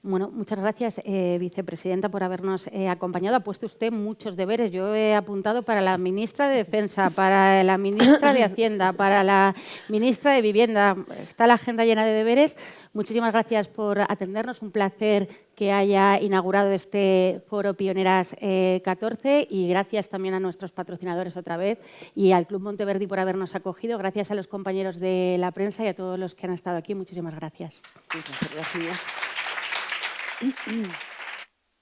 Bueno, muchas gracias, vicepresidenta, por habernos acompañado. Ha puesto usted muchos deberes. Yo he apuntado para la ministra de Defensa, para la ministra de Hacienda, para la ministra de Vivienda. Está la agenda llena de deberes. Muchísimas gracias por atendernos. Un placer que haya inaugurado este Foro Pioneras 14 y gracias también a nuestros patrocinadores otra vez y al Club Monteverdi por habernos acogido. Gracias a los compañeros de la prensa y a todos los que han estado aquí. Muchísimas gracias. Muchas gracias.